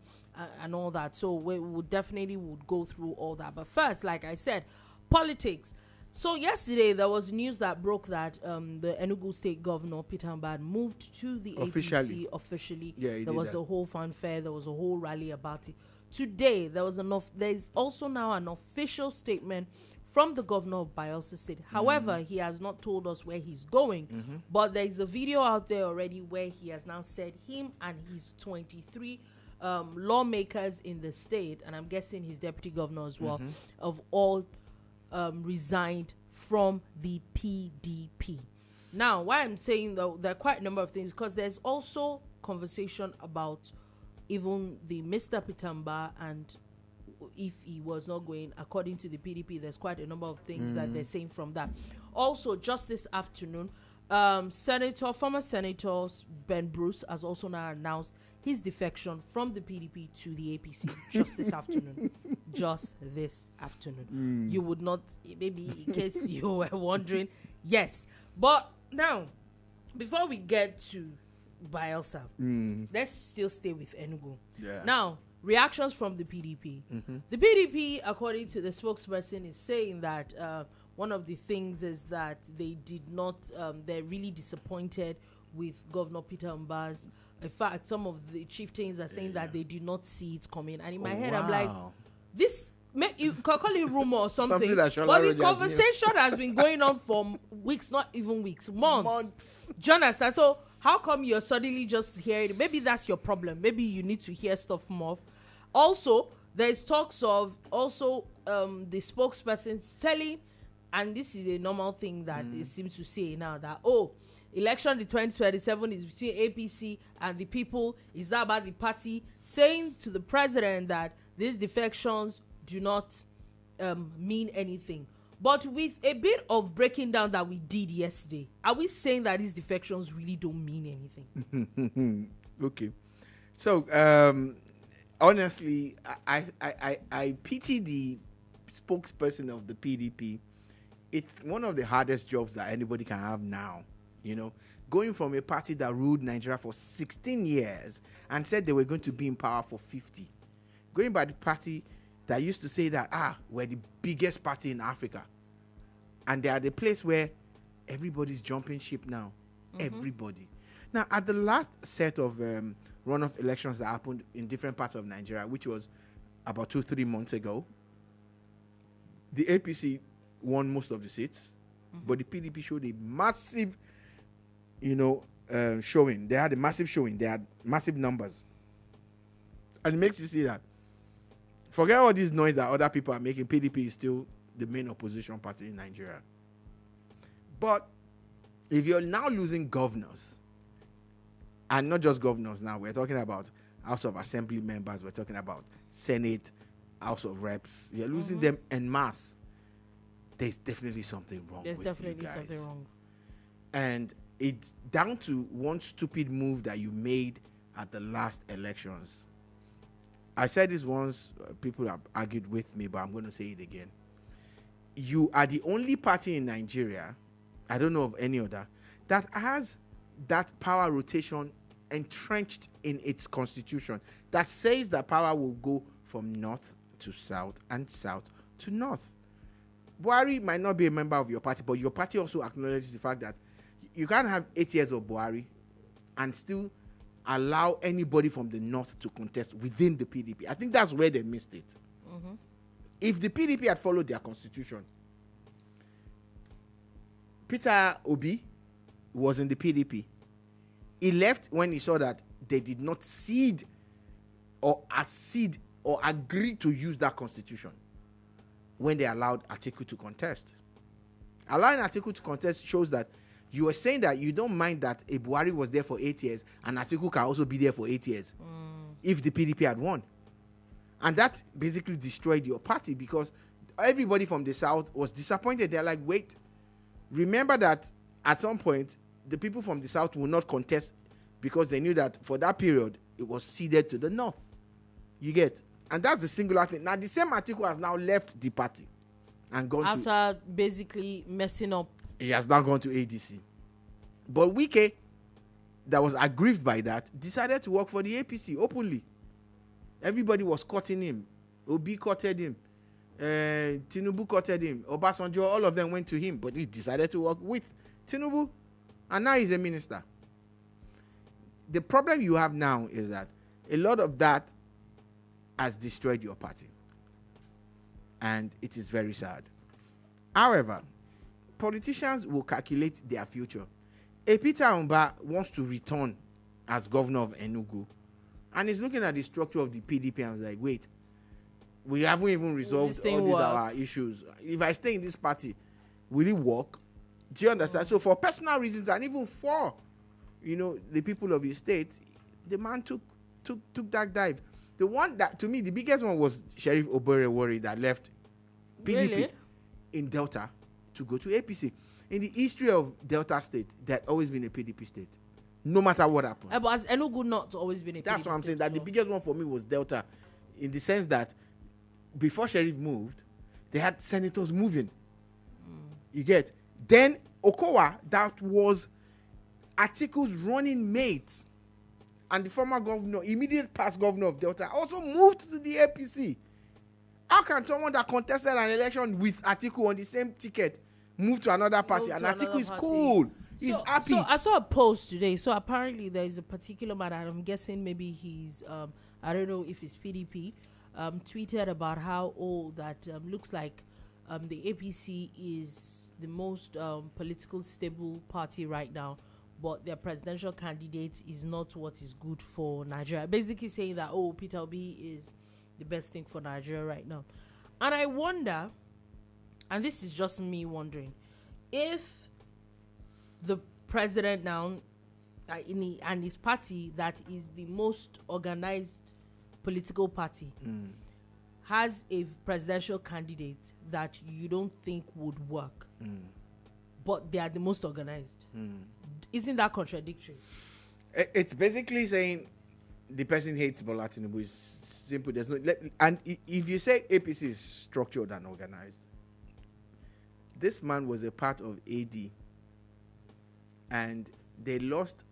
[SPEAKER 1] and all that. So we would definitely go through all that. But first, like I said, politics. So yesterday there was news that broke that the Enugu State Governor Peter Mbad moved to the APC officially.
[SPEAKER 2] Yeah,
[SPEAKER 1] there was a whole fanfare. There was a whole rally about it. Today there is also now an official statement from the governor of Bayelsa State. However, he has not told us where he's going. But there is a video out there already where he has now said him and his 23 lawmakers in the state, and I'm guessing his deputy governor as well, of all resigned from the PDP. Now, why I'm saying though, there are quite a number of things, because there's also conversation about even the Mr. Pitamba, and if he was not going according to the PDP, there's quite a number of things that they're saying from that. Also, just this afternoon, former Senator Ben Bruce has also now announced his defection from the PDP to the APC just this afternoon. Just this afternoon. You would not, maybe in case you were wondering, yes. But now, before we get to Bayelsa, let's still stay with Enugu.
[SPEAKER 2] Yeah.
[SPEAKER 1] Now, reactions from the PDP. The PDP, according to the spokesperson, is saying that one of the things is that they did not, they're really disappointed with Governor Peter Mbah's. In fact, some of the chieftains are saying that they did not see it coming. And in my head, I'm like, this, you can call it rumor or something, but the conversation has been going on for weeks, not even weeks, months. Jonathan, so how come you're suddenly just hearing it? Maybe that's your problem. Maybe you need to hear stuff more. Also, there's talks of also the spokesperson telling, and this is a normal thing that they seem to say now, that, election the 2027 is between APC and the people. Is that about the party? Saying to the president that these defections do not mean anything. But with a bit of breaking down that we did yesterday, are we saying that these defections really don't mean anything?
[SPEAKER 2] Okay. So, honestly, I pity the spokesperson of the PDP. It's one of the hardest jobs that anybody can have now. You know, going from a party that ruled Nigeria for 16 years and said they were going to be in power for 50. Going by the party that used to say that, we're the biggest party in Africa. And they are the place where everybody's jumping ship now. Everybody. Now, at the last set of runoff elections that happened in different parts of Nigeria, which was about 2-3 months ago, the APC won most of the seats, but the PDP showed a massive, showing. They had a massive showing. They had massive numbers. And it makes you see that, forget all this noise that other people are making, PDP is still the main opposition party in Nigeria. But if you're now losing governors, and not just governors now, we're talking about House of Assembly members, we're talking about Senate, House of Reps, you're losing them en masse. There's definitely something wrong with you guys. There's definitely something wrong. And it's down to one stupid move that you made at the last elections. I said this once, people have argued with me, but I'm going to say it again. You are the only party in Nigeria, I don't know of any other, that has that power rotation entrenched in its constitution, that says that power will go from north to south and south to north. Buhari might not be a member of your party, but your party also acknowledges the fact that you can't have 8 years of Buhari and still allow anybody from the north to contest within the PDP. I think that's where they missed it. If the PDP had followed their constitution, Peter Obi was in the PDP. He left when he saw that they did not cede or accede or agree to use that constitution when they allowed Atiku to contest. Allowing Atiku to contest shows that you were saying that you don't mind that a Buhari was there for 8 years and Atiku can also be there for 8 years if the PDP had won. And that basically destroyed your party because everybody from the south was disappointed. They're like, wait, remember that at some point, the people from the south will not contest because they knew that for that period, it was ceded to the north. You get? And that's the singular thing. Now, the same Atiku has now left the party and gone
[SPEAKER 1] after basically messing up.
[SPEAKER 2] He has now gone to ADC. But Wike, that was aggrieved by that, decided to work for the APC openly. Everybody was courting him. Obi courted him. Tinubu courted him. Obasanjo, all of them went to him. But he decided to work with Tinubu. And now he's a minister. The problem you have now is that a lot of that has destroyed your party. And it is very sad. However, politicians will calculate their future. Peter Mbah wants to return as governor of Enugu. And he's looking at the structure of the PDP and is like, wait, we haven't even resolved all these our issues. If I stay in this party, will it work? Do you understand? So for personal reasons and even for, the people of his state, the man took that dive. The one that, to me, the biggest one was Sheriff Oberewori that left PDP in Delta to go to APC. In the history of Delta State, there had always been a PDP state. No matter what happens.
[SPEAKER 1] But has Enugu not always been a PDP
[SPEAKER 2] That's what I'm saying. That the biggest one for me was Delta, in the sense that before Sheriff moved, they had senators moving. You get? Then Okowa, that was Atiku's running mate, and the former governor, immediate past governor of Delta, also moved to the APC. How can someone that contested an election with Atiku on the same ticket move to another party? And Atiku is cool. He's happy.
[SPEAKER 1] So I saw a post today. So apparently there is a particular man, and I'm guessing maybe he's, I don't know if it's PDP, tweeted about how, looks like the APC is the most political stable party right now, but their presidential candidate is not what is good for Nigeria. Basically saying that, Peter Obi is the best thing for Nigeria right now. And I wonder, and this is just me wondering, if the president now and his party, that is the most organized political party, has a presidential candidate that you don't think would work, but they are the most organized. Isn't that contradictory?
[SPEAKER 2] It's basically saying the person hates Bola Tinubu. Is simple. There's no and if you say APC is structured and organized, this man was a part of AD, and they lost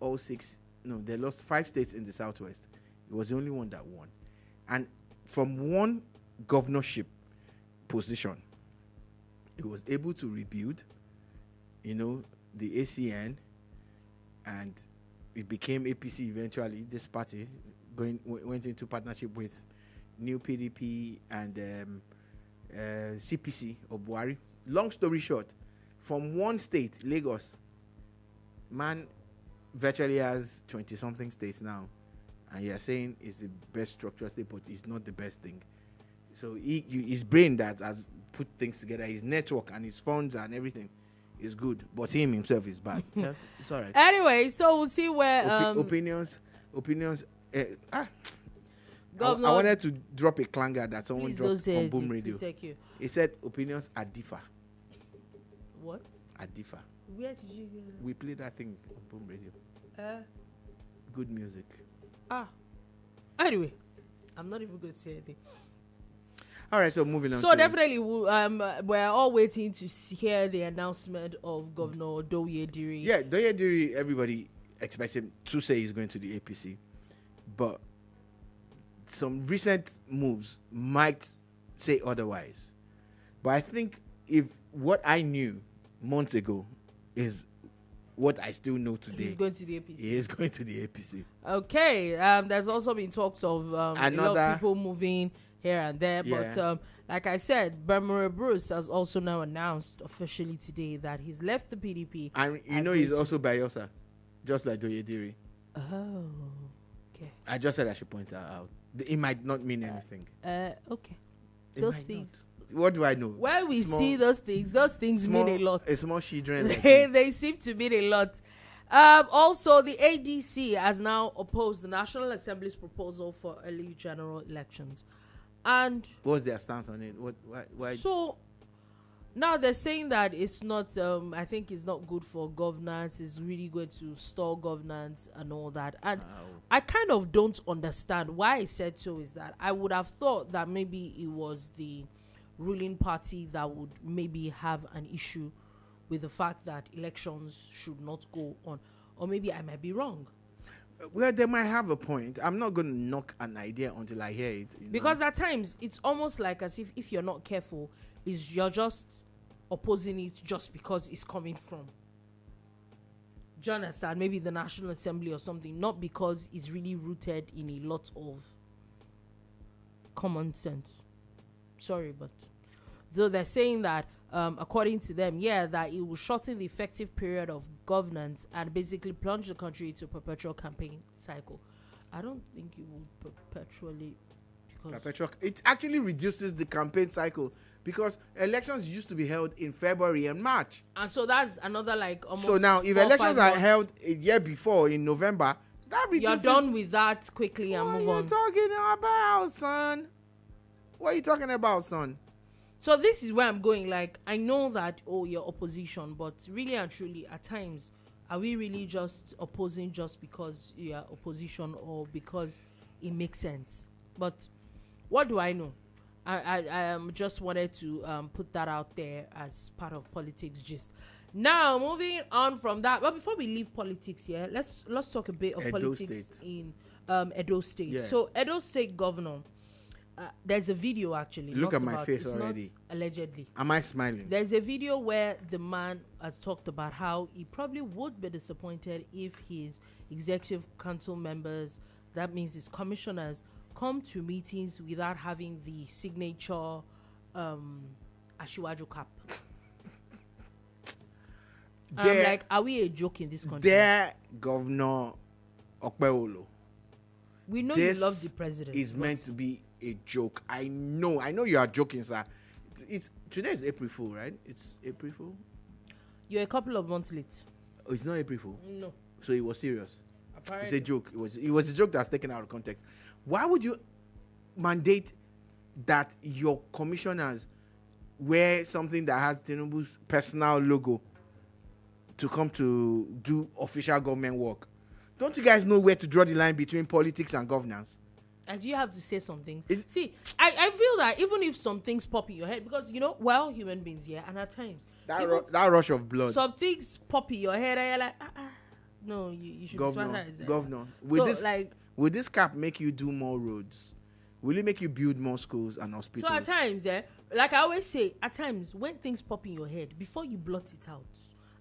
[SPEAKER 2] they lost 5 states in the southwest. It was the only one that won, and from one governorship position, it was able to rebuild, the ACN, and it became APC eventually. This party went into partnership with New PDP and CPC of Buhari. Long story short, from one state, Lagos, man virtually has 20-something states now, and you're saying it's the best structural state, but it's not the best thing. So his brain that has put things together, his network and his funds and everything is good, but him himself is bad. Yeah, it's all right.
[SPEAKER 1] Anyway, so we'll see where
[SPEAKER 2] opinions. I wanted to drop a clanger that someone dropped on Boom Radio. He said opinions are differ.
[SPEAKER 1] What?
[SPEAKER 2] Are differ.
[SPEAKER 1] Where did you get that?
[SPEAKER 2] We played that thing on Boom Radio. Good music.
[SPEAKER 1] Anyway, I'm not even going to say anything.
[SPEAKER 2] All right, so moving on.
[SPEAKER 1] So definitely, we're all waiting to hear the announcement of Governor Douye Diri.
[SPEAKER 2] Yeah, Douye Diri, everybody expects him to say he's going to the APC, but some recent moves might say otherwise. But I think if what I knew months ago is what I still know today,
[SPEAKER 1] he's going to the APC.
[SPEAKER 2] He is going to the APC.
[SPEAKER 1] Okay. There's also been talks of a lot of people moving here and there, but like I said, Bermuda Bruce has also now announced officially today that he's left the PDP.
[SPEAKER 2] And he's also Bayelsa, just like Douye Diri.
[SPEAKER 1] Oh, okay.
[SPEAKER 2] I just said I should point that out. It might not mean anything.
[SPEAKER 1] Okay. Those things.
[SPEAKER 2] Not. What do I know?
[SPEAKER 1] When we see those things mean a lot.
[SPEAKER 2] A small children.
[SPEAKER 1] They seem to mean a lot. Also, the ADC has now opposed the National Assembly's proposal for early general elections. And
[SPEAKER 2] what's their stance on it? Why?
[SPEAKER 1] So now they're saying that it's not. I think it's not good for governance. It's really going to stall governance and all that. And I kind of don't understand why I said so. Is that I would have thought that maybe it was the ruling party that would maybe have an issue with the fact that elections should not go on, or maybe I might be wrong.
[SPEAKER 2] Well, they might have a point. I'm not going to knock an idea until I hear it.
[SPEAKER 1] Because at times, it's almost like as if you're not careful, you're just opposing it just because it's coming from, do you understand? Maybe the National Assembly or something, not because it's really rooted in a lot of common sense. Sorry, but so they're saying that according to them, that it will shorten the effective period of governance and basically plunge the country into a perpetual campaign cycle. I don't think it will perpetually.
[SPEAKER 2] It actually reduces the campaign cycle because elections used to be held in February and March.
[SPEAKER 1] And so that's another almost.
[SPEAKER 2] So now, if elections are held a year before in November, that reduces.
[SPEAKER 1] You're done with that quickly and move on.
[SPEAKER 2] What are you talking about, son? What are you talking about, son?
[SPEAKER 1] So this is where I'm going. I know that, you're opposition, but really and truly, at times, are we really just opposing just because you're opposition or because it makes sense? But what do I know? I just wanted to put that out there as part of politics gist. Now, moving on from that, but before we leave politics here, let's talk a bit of politics in Edo State. Yeah. So Edo State Governor there's a video actually.
[SPEAKER 2] Look
[SPEAKER 1] not
[SPEAKER 2] at my
[SPEAKER 1] about-
[SPEAKER 2] face
[SPEAKER 1] it's not
[SPEAKER 2] already.
[SPEAKER 1] allegedly.
[SPEAKER 2] Am I smiling?
[SPEAKER 1] There's a video where the man has talked about how he probably would be disappointed if his executive council members, that means his commissioners, come to meetings without having the signature Ashiwaju cap. I'm like, are we a joke in this country?
[SPEAKER 2] Their Governor Okpebholo.
[SPEAKER 1] We know
[SPEAKER 2] This
[SPEAKER 1] you love the president.
[SPEAKER 2] is meant to be a joke. I know you are joking, sir. It's today is April Fool, right? It's April Fool.
[SPEAKER 1] You're a couple of months late.
[SPEAKER 2] Oh, it's not April Fool.
[SPEAKER 1] No.
[SPEAKER 2] So it was serious.
[SPEAKER 1] Apparently.
[SPEAKER 2] It's a joke. It was a joke that's taken out of context. Why would you mandate that your commissioners wear something that has Tinubu's personal logo to come to do official government work? Don't you guys know where to draw the line between politics and governance?
[SPEAKER 1] And you have to say some things. See, I feel that even if some things pop in your head, because we're all human beings here, and at times
[SPEAKER 2] that rush of blood.
[SPEAKER 1] Some things pop in your head, and you're like, no, you should be smarter.
[SPEAKER 2] Governor, will this cap make you do more roads? Will it make you build more schools and hospitals?
[SPEAKER 1] So at times, like I always say, at times when things pop in your head, before you blot it out.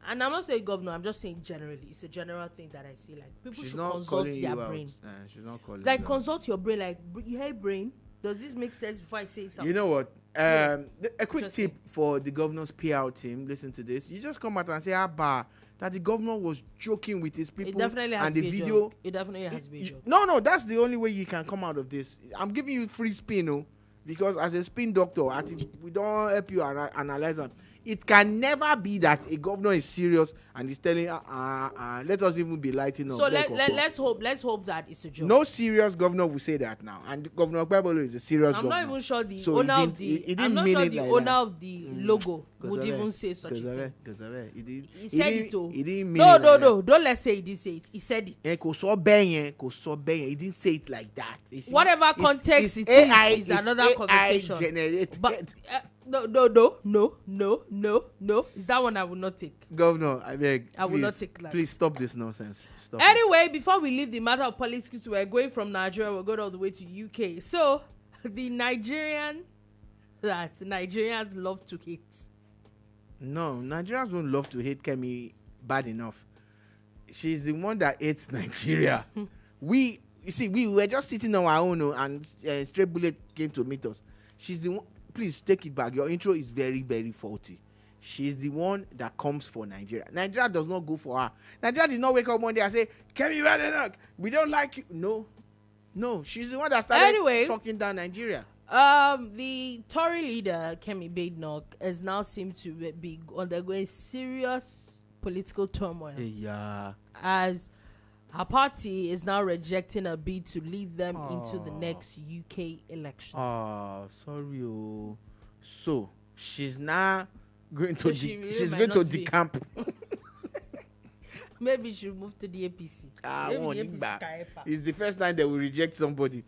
[SPEAKER 1] And I'm not saying governor, I'm just saying generally. It's a general thing that I see. Like people should consult their brain.
[SPEAKER 2] She's not calling
[SPEAKER 1] like consult your brain. Like, hey brain, does this make sense before I say it out?
[SPEAKER 2] You know what? A quick tip for the governor's PR team. Listen to this. You just come out and say, that the governor was joking with his people.
[SPEAKER 1] It definitely has
[SPEAKER 2] and
[SPEAKER 1] to
[SPEAKER 2] the
[SPEAKER 1] be
[SPEAKER 2] video.
[SPEAKER 1] A joke. It definitely has to be a joke.
[SPEAKER 2] No, that's the only way you can come out of this. I'm giving you free spin, because as a spin doctor, we don't help you analyze them. It can never be that a governor is serious and is telling, let us even be lighting up.
[SPEAKER 1] So let's hope that it's a joke.
[SPEAKER 2] No serious governor will say that now. And Governor Okpebholo is a serious governor.
[SPEAKER 1] I'm not even sure the owner of the logo would even say such a thing. He said it too.
[SPEAKER 2] He didn't mean
[SPEAKER 1] no. Don't let's say he didn't say it. He said it.
[SPEAKER 2] He didn't say it like that.
[SPEAKER 1] Whatever context it is another conversation.
[SPEAKER 2] Generated.
[SPEAKER 1] But no. Is that one I will not take?
[SPEAKER 2] Governor, I beg.
[SPEAKER 1] I will not take that.
[SPEAKER 2] Please stop this nonsense. Stop
[SPEAKER 1] anyway, before we leave the matter of politics, we're going from Nigeria, we're going all the way to UK. So, the Nigerian that Nigerians love to hate.
[SPEAKER 2] No, Nigerians don't love to hate Kemi bad enough. She's the one that hates Nigeria. We were just sitting on our own and Stray Bullet came to meet us. She's the one. Please take it back. Your intro is very, very faulty. She's the one that comes for Nigeria. Nigeria does not go for her. Nigeria did not wake up one day and say, Kemi, we don't like you. No. She's the one that started talking down Nigeria.
[SPEAKER 1] The Tory leader, Kemi Badenoch, has now seemed to be undergoing serious political turmoil.
[SPEAKER 2] Yeah.
[SPEAKER 1] As her party is now rejecting a bid to lead them into the next UK election.
[SPEAKER 2] Sorry. So she's now going to decamp.
[SPEAKER 1] Maybe she'll move to the APC.
[SPEAKER 2] It's the first time they will reject somebody.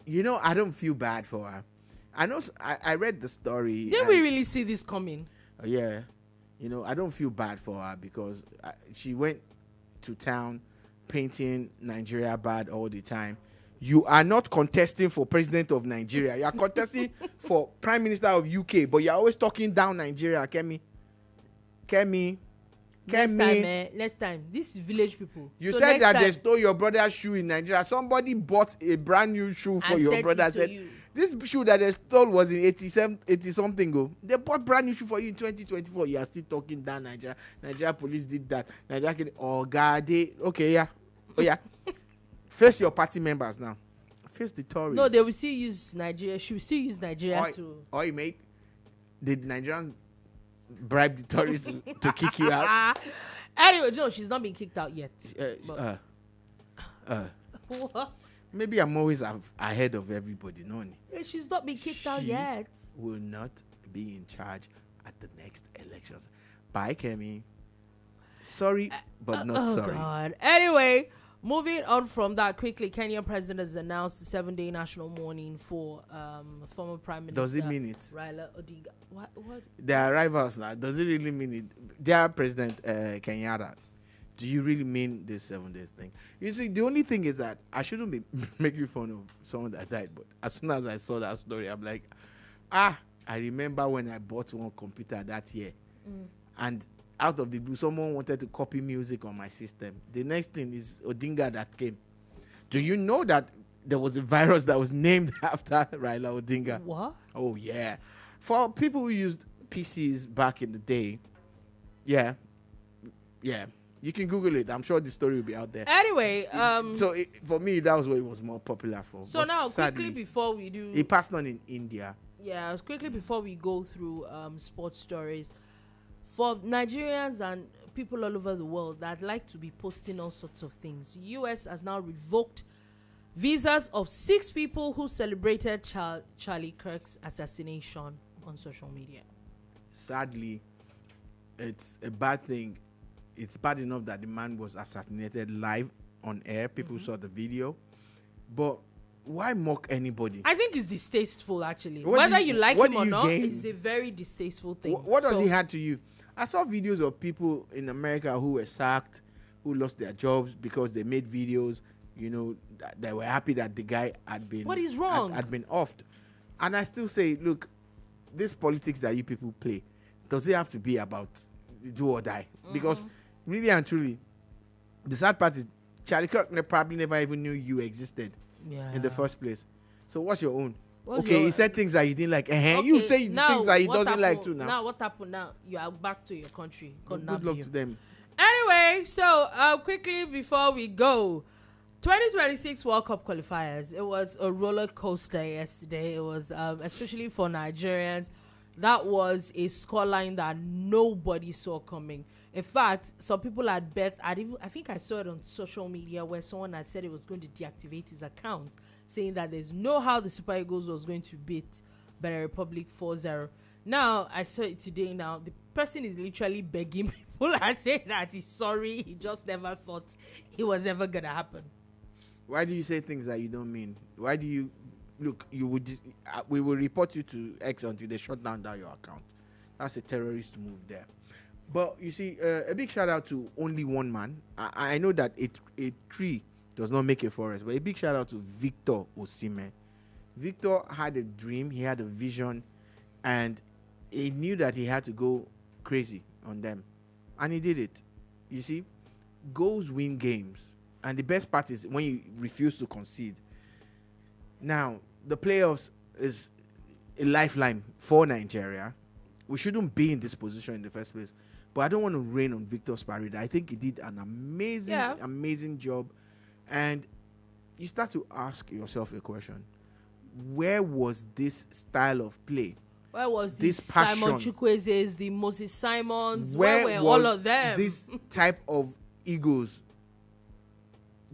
[SPEAKER 2] I don't feel bad for her. I know. I read the story.
[SPEAKER 1] Didn't we really see this coming?
[SPEAKER 2] Yeah. I don't feel bad for her because she went to town painting Nigeria bad all the time. You are not contesting for president of Nigeria. You are contesting for prime minister of UK, but you're always talking down Nigeria, Kemi.
[SPEAKER 1] Next time, this is village people.
[SPEAKER 2] You said that they stole your brother's shoe in Nigeria. Somebody bought a brand new shoe for your brother. This shoe that they stole was in 80 something ago. They bought brand new shoe for you in 2024. You are still talking down Nigeria. Nigeria police did that. Okay, yeah. Oh yeah. Face your party members now. Face the Tories.
[SPEAKER 1] No, they will still use Nigeria. She will still use Nigeria to.
[SPEAKER 2] Mate. Did Nigerians bribe the Tories to kick you out?
[SPEAKER 1] Anyway, no, she's not been kicked out yet.
[SPEAKER 2] Maybe I'm always ahead of everybody, no?
[SPEAKER 1] She's not been kicked out yet.
[SPEAKER 2] Will not be in charge at the next elections. Bye, Kemi. Sorry, but not sorry.
[SPEAKER 1] God. Anyway, moving on from that quickly, Kenya president has announced a 7-day national mourning for former Prime Minister.
[SPEAKER 2] Does it mean it?
[SPEAKER 1] Raila Odinga. What?
[SPEAKER 2] They are rivals now. Does it really mean it? Dear President Kenyatta, Do you really mean this 7 days thing? You see, the only thing is that I shouldn't be making fun of someone that died, but as soon as I saw that story, I'm like, I remember when I bought one computer that year, and out of the blue, someone wanted to copy music on my system. The next thing is Odinga that came. Do you know that there was a virus that was named after Raila Odinga?
[SPEAKER 1] What?
[SPEAKER 2] Oh, yeah. For people who used PCs back in the day, yeah. You can Google it. I'm sure the story will be out there.
[SPEAKER 1] Anyway,
[SPEAKER 2] for me, that was what it was more popular for.
[SPEAKER 1] So
[SPEAKER 2] but
[SPEAKER 1] now,
[SPEAKER 2] sadly,
[SPEAKER 1] quickly before we do...
[SPEAKER 2] It passed on in India.
[SPEAKER 1] Yeah, quickly before we go through sports stories, for Nigerians and people all over the world that like to be posting all sorts of things, US has now revoked visas of 6 people who celebrated Charlie Kirk's assassination on social media.
[SPEAKER 2] Sadly, it's a bad thing. It's bad enough that the man was assassinated live on air. People saw the video. But why mock anybody?
[SPEAKER 1] I think it's distasteful, actually. Whether you like him or not, it's a very distasteful thing.
[SPEAKER 2] What does he had to you? I saw videos of people in America who were sacked, who lost their jobs because they made videos, that they were happy that the guy had been...
[SPEAKER 1] What is wrong?
[SPEAKER 2] Had been offed. And I still say, look, this politics that you people play, does it have to be about do or die? Because really and truly, the sad part is Charlie Kirk probably never even knew you existed in the first place. So what's your own? He said things that you didn't like. You say things that he doesn't like too now.
[SPEAKER 1] Now what happened now? You are back to your country.
[SPEAKER 2] Good luck to them.
[SPEAKER 1] Anyway, so quickly before we go, 2026 World Cup qualifiers. It was a roller coaster yesterday. It was especially for Nigerians. That was a scoreline that nobody saw coming. In fact, some people had bet. I think I saw it on social media where someone had said it was going to deactivate his account, saying that there's no how the Super Eagles was going to beat Benin Republic 4-0. Now, I saw it today. Now, the person is literally begging people and saying that he's sorry. He just never thought it was ever going to happen.
[SPEAKER 2] Why do you say things that you don't mean? Why do you... Look, we will report you to X until they shut down your account. That's a terrorist move there. But you see, a big shout out to only one man. I know that a tree does not make a forest, but a big shout out to Victor Osimhen. Victor had a dream, he had a vision, and he knew that he had to go crazy on them. And he did it. You see, goals win games. And the best part is when you refuse to concede. Now, the playoffs is a lifeline for Nigeria. We shouldn't be in this position in the first place. But I don't want to rain on Victor's parade. I think he did an amazing job. And you start to ask yourself a question. Where was this style of play?
[SPEAKER 1] Where was this passion? Simon Chukwueze's, the Moses Simons? Where were all of them?
[SPEAKER 2] This type of egos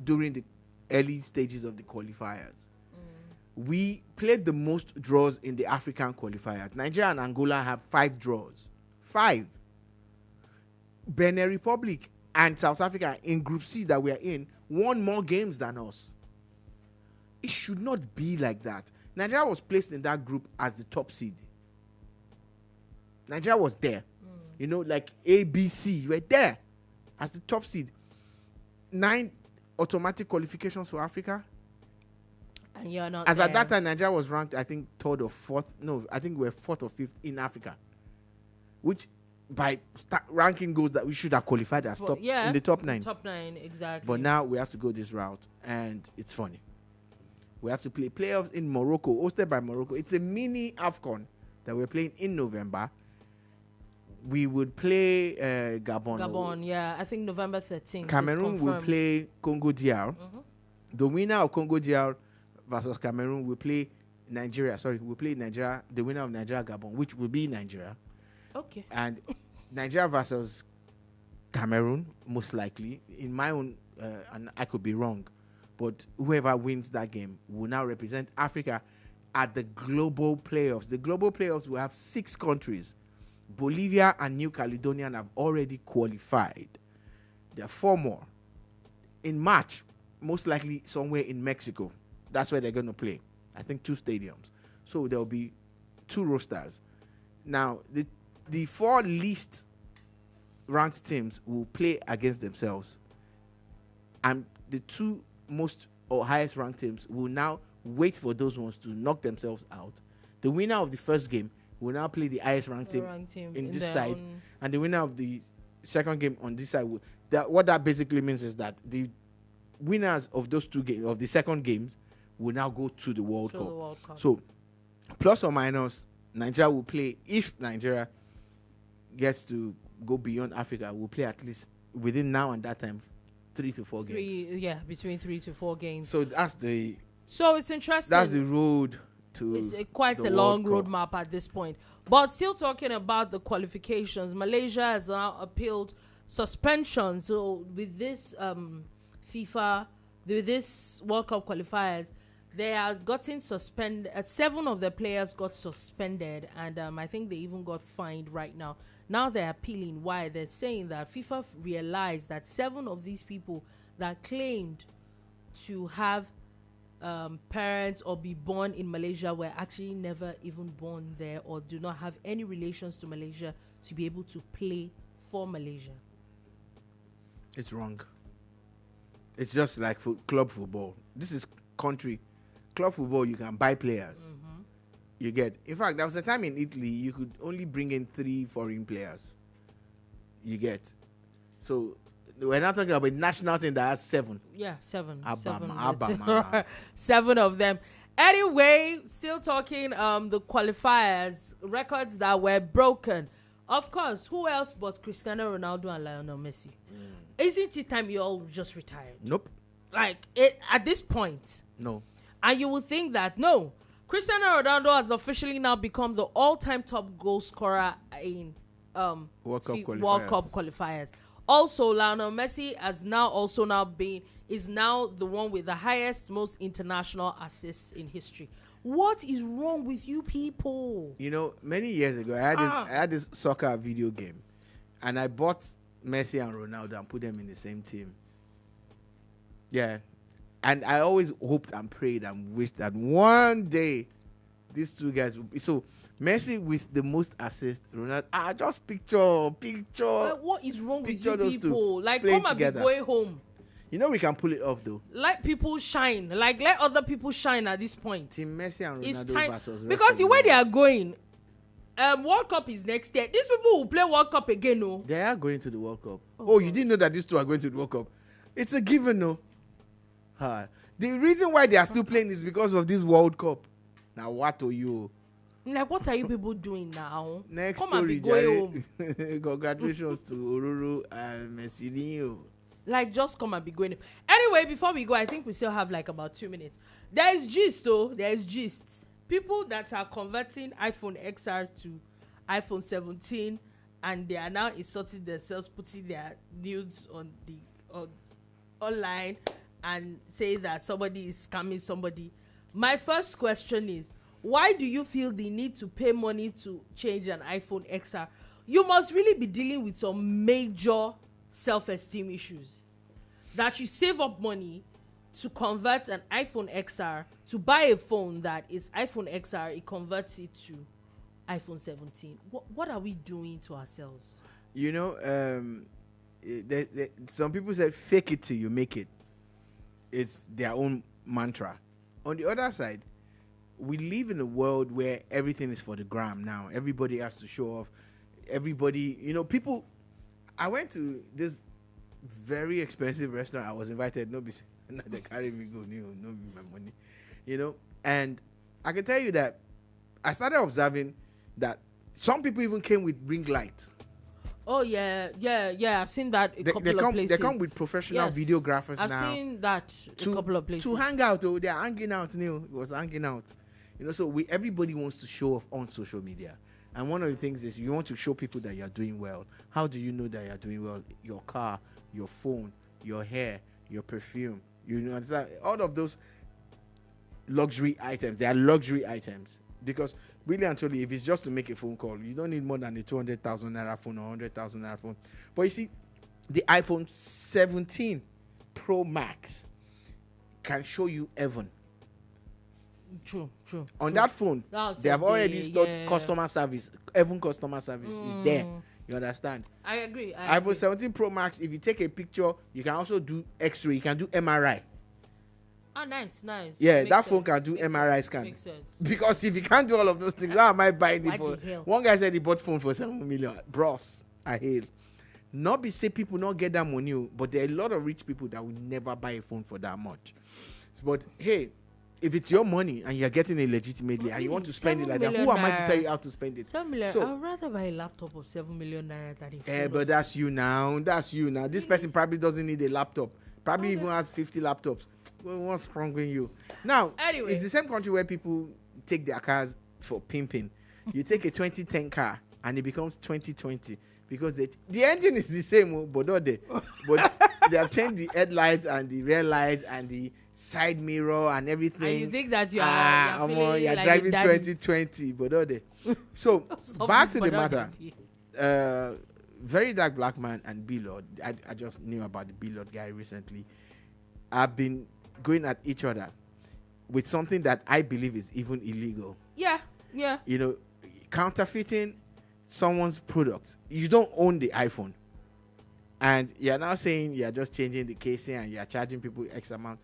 [SPEAKER 2] during the early stages of the qualifiers. We played the most draws in the African qualifiers. Nigeria and Angola have 5 draws. 5. Benin Republic and South Africa in Group C that we are in won more games than us. It should not be like that. Nigeria was placed in that group as the top seed. Nigeria was there. Like A, B, C. You were there as the top seed. 9 automatic qualifications for Africa.
[SPEAKER 1] And you're not
[SPEAKER 2] As
[SPEAKER 1] there.
[SPEAKER 2] at that time, Nigeria was ranked, I think, 3rd or 4th. No, I think we were 4th or 5th in Africa. Which, by ranking goes that we should have qualified as top in the top 9.
[SPEAKER 1] Top 9, exactly.
[SPEAKER 2] But now we have to go this route. And it's funny. We have to play playoffs in Morocco, hosted by Morocco. It's a mini AFCON that we're playing in November. We would play Gabon.
[SPEAKER 1] Gabon, yeah. I think November 13th.
[SPEAKER 2] Cameroon will play Congo DR. The winner of Congo DR versus Cameroon will play Nigeria. Sorry, we'll play Nigeria, the winner of Nigeria Gabon, which will be Nigeria.
[SPEAKER 1] Okay.
[SPEAKER 2] And Nigeria versus Cameroon, most likely. In my own, and I could be wrong, but whoever wins that game will now represent Africa at the global playoffs. The global playoffs will have 6 countries. Bolivia and New Caledonia have already qualified. There are 4 more. In March, most likely somewhere in Mexico. That's where they're going to play. I think 2 stadiums. So there will be 2 rosters. Now, the 4 least ranked teams will play against themselves, and the two most or highest ranked teams will now wait for those ones to knock themselves out. The winner of the first game will now play the highest ranked team in this side, and the winner of the second game on this side will. What that basically means is that the winners of those two games, of the second games, will now go to the World Cup. So, plus or minus, Nigeria will play. If Nigeria gets to go beyond Africa, we'll play at least within now and that time 3 to 4 games.
[SPEAKER 1] Yeah, between 3 to 4 games.
[SPEAKER 2] So that's the.
[SPEAKER 1] So it's interesting.
[SPEAKER 2] That's the road to.
[SPEAKER 1] It's quite a long roadmap at this point. But still talking about the qualifications, Malaysia has now appealed suspension. So with this FIFA, with this World Cup qualifiers, they are gotten suspended. 7 of the players got suspended, and I think they even got fined right now. Now they're appealing. Why? They're saying that FIFA realized that 7 of these people that claimed to have parents or be born in Malaysia were actually never even born there or do not have any relations to Malaysia to be able to play for Malaysia.
[SPEAKER 2] It's wrong. It's just like club football. This is country. Club football, you can buy players. Mm-hmm. You get. In fact, there was a time in Italy you could only bring in 3 foreign players. You get. So we're not talking about a national team that has 7.
[SPEAKER 1] Yeah, 7.
[SPEAKER 2] Abba.
[SPEAKER 1] 7 of them. Anyway, still talking the qualifiers, records that were broken. Of course, who else but Cristiano Ronaldo and Lionel Messi? Isn't it time you all just retired?
[SPEAKER 2] Nope.
[SPEAKER 1] Like, at this point.
[SPEAKER 2] No.
[SPEAKER 1] And you would think that, no, Cristiano Ronaldo has officially now become the all-time top goal scorer in
[SPEAKER 2] World Cup
[SPEAKER 1] qualifiers. Also, Lionel Messi is now the one with the highest, most international assists in history. What is wrong with you people?
[SPEAKER 2] You know, many years ago, I had this soccer video game, and I bought Messi and Ronaldo and put them in the same team. Yeah. And I always hoped and prayed and wished that one day these two guys would be. So, Messi with the most assists, Ronaldo, just picture.
[SPEAKER 1] What is wrong with you people? Like, come and be going home.
[SPEAKER 2] You know we can pull it off though.
[SPEAKER 1] Let people shine. Like, let other people shine at this point.
[SPEAKER 2] Team Messi and Ronaldo versus
[SPEAKER 1] because the way they are going, World Cup is next year. These people will play World Cup again, no?
[SPEAKER 2] They are going to the World Cup. Oh, you didn't know that these two are going to the World Cup? It's a given, no? The reason why they are still playing is because of this World Cup. Now, what are you?
[SPEAKER 1] Like, what are you people doing now?
[SPEAKER 2] Next
[SPEAKER 1] come
[SPEAKER 2] story,
[SPEAKER 1] and be going home.
[SPEAKER 2] Congratulations to Oruru and Messi.
[SPEAKER 1] Like, just come and be going home. Anyway, before we go, I think we still have like about 2 minutes. There is gist, though. There is gist. People that are converting iPhone XR to iPhone 17, and they are now insulting themselves, putting their nudes on the online, and say that somebody is scamming somebody. My first question is, why do you feel the need to pay money to change an iPhone XR? You must really be dealing with some major self-esteem issues. That you save up money to convert an iPhone XR to buy a phone that is iPhone XR, it converts it to iPhone 17. What are we doing to ourselves?
[SPEAKER 2] You know, some people said fake it till you make it. It's their own mantra. On the other side, we live in a world where everything is for the gram now. Everybody has to show off. Everybody, you know, people. I went to this very expensive restaurant. I was invited. They carry me go. No, be my money. You know, and I can tell you that I started observing that some people even came with ring lights.
[SPEAKER 1] Oh yeah. I've seen that a couple of places.
[SPEAKER 2] They come with professional videographers
[SPEAKER 1] now.
[SPEAKER 2] I've
[SPEAKER 1] seen that a couple of places.
[SPEAKER 2] To hang out, though, they're hanging out. It was hanging out. You know, so everybody wants to show off on social media. And one of the things is you want to show people that you're doing well. How do you know that you're doing well? Your car, your phone, your hair, your perfume. You know, all of those luxury items. They are luxury items. Because really and truly, if it's just to make a phone call, you don't need more than a 200,000 naira phone or 100,000 naira phone. But you see, the iPhone 17 Pro Max can show you heaven.
[SPEAKER 1] True.
[SPEAKER 2] On that phone, they have already installed customer service. Heaven customer service is there. You understand?
[SPEAKER 1] I agree.
[SPEAKER 2] iPhone 17 Pro Max, if you take a picture, you can also do X-ray. You can do MRI.
[SPEAKER 1] Oh, nice.
[SPEAKER 2] Yeah,
[SPEAKER 1] Makes
[SPEAKER 2] that phone
[SPEAKER 1] sense.
[SPEAKER 2] can do
[SPEAKER 1] Makes
[SPEAKER 2] MRI
[SPEAKER 1] sense.
[SPEAKER 2] scan.
[SPEAKER 1] Makes sense.
[SPEAKER 2] Because if you can't do all of those things, how am I buying it for?
[SPEAKER 1] What the hell?
[SPEAKER 2] One guy said he bought phone for 7 million. Bros, I hail. Not be say people not get that money, but there are a lot of rich people that will never buy a phone for that much. But hey, if it's your money and you're getting it legitimately and you want to spend it like that, who am I to tell you how to spend it?
[SPEAKER 1] 7 million.
[SPEAKER 2] So,
[SPEAKER 1] I'd rather buy a laptop of 7 million naira than a phone.
[SPEAKER 2] yeah, but that's you now. This person probably doesn't need a laptop. Probably even has 50 laptops. Well, what's wrong with you? Now,
[SPEAKER 1] Anyway.
[SPEAKER 2] it's the same country where people take their cars for pimping. You take a 2010 car and it becomes 2020 because the engine is the same, but they have changed the headlights and the rear lights and the side mirror and everything.
[SPEAKER 1] And you think that you're feeling
[SPEAKER 2] you're
[SPEAKER 1] like
[SPEAKER 2] driving
[SPEAKER 1] a daddy.
[SPEAKER 2] 2020, but they. So back to the matter. Very Dark Black Man and B-Lord. I just knew about the B-Lord guy recently. I've been going at each other with something that I believe is even illegal.
[SPEAKER 1] Yeah.
[SPEAKER 2] You know, counterfeiting someone's product. You don't own the iPhone. And you're now saying you're just changing the casing and you're charging people X amount.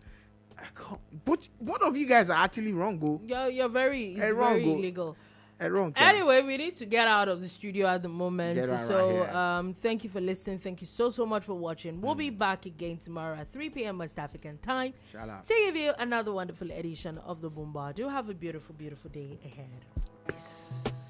[SPEAKER 2] But both of you guys are actually wrong, go.
[SPEAKER 1] You're very illegal.
[SPEAKER 2] Wrong,
[SPEAKER 1] anyway, we need to get out of the studio at the moment. So
[SPEAKER 2] right
[SPEAKER 1] thank you for listening. Thank you so much for watching. We'll be back again tomorrow at 3 p.m. West African time to give you another wonderful edition of the Boomba. Do have a beautiful, beautiful day ahead. Peace.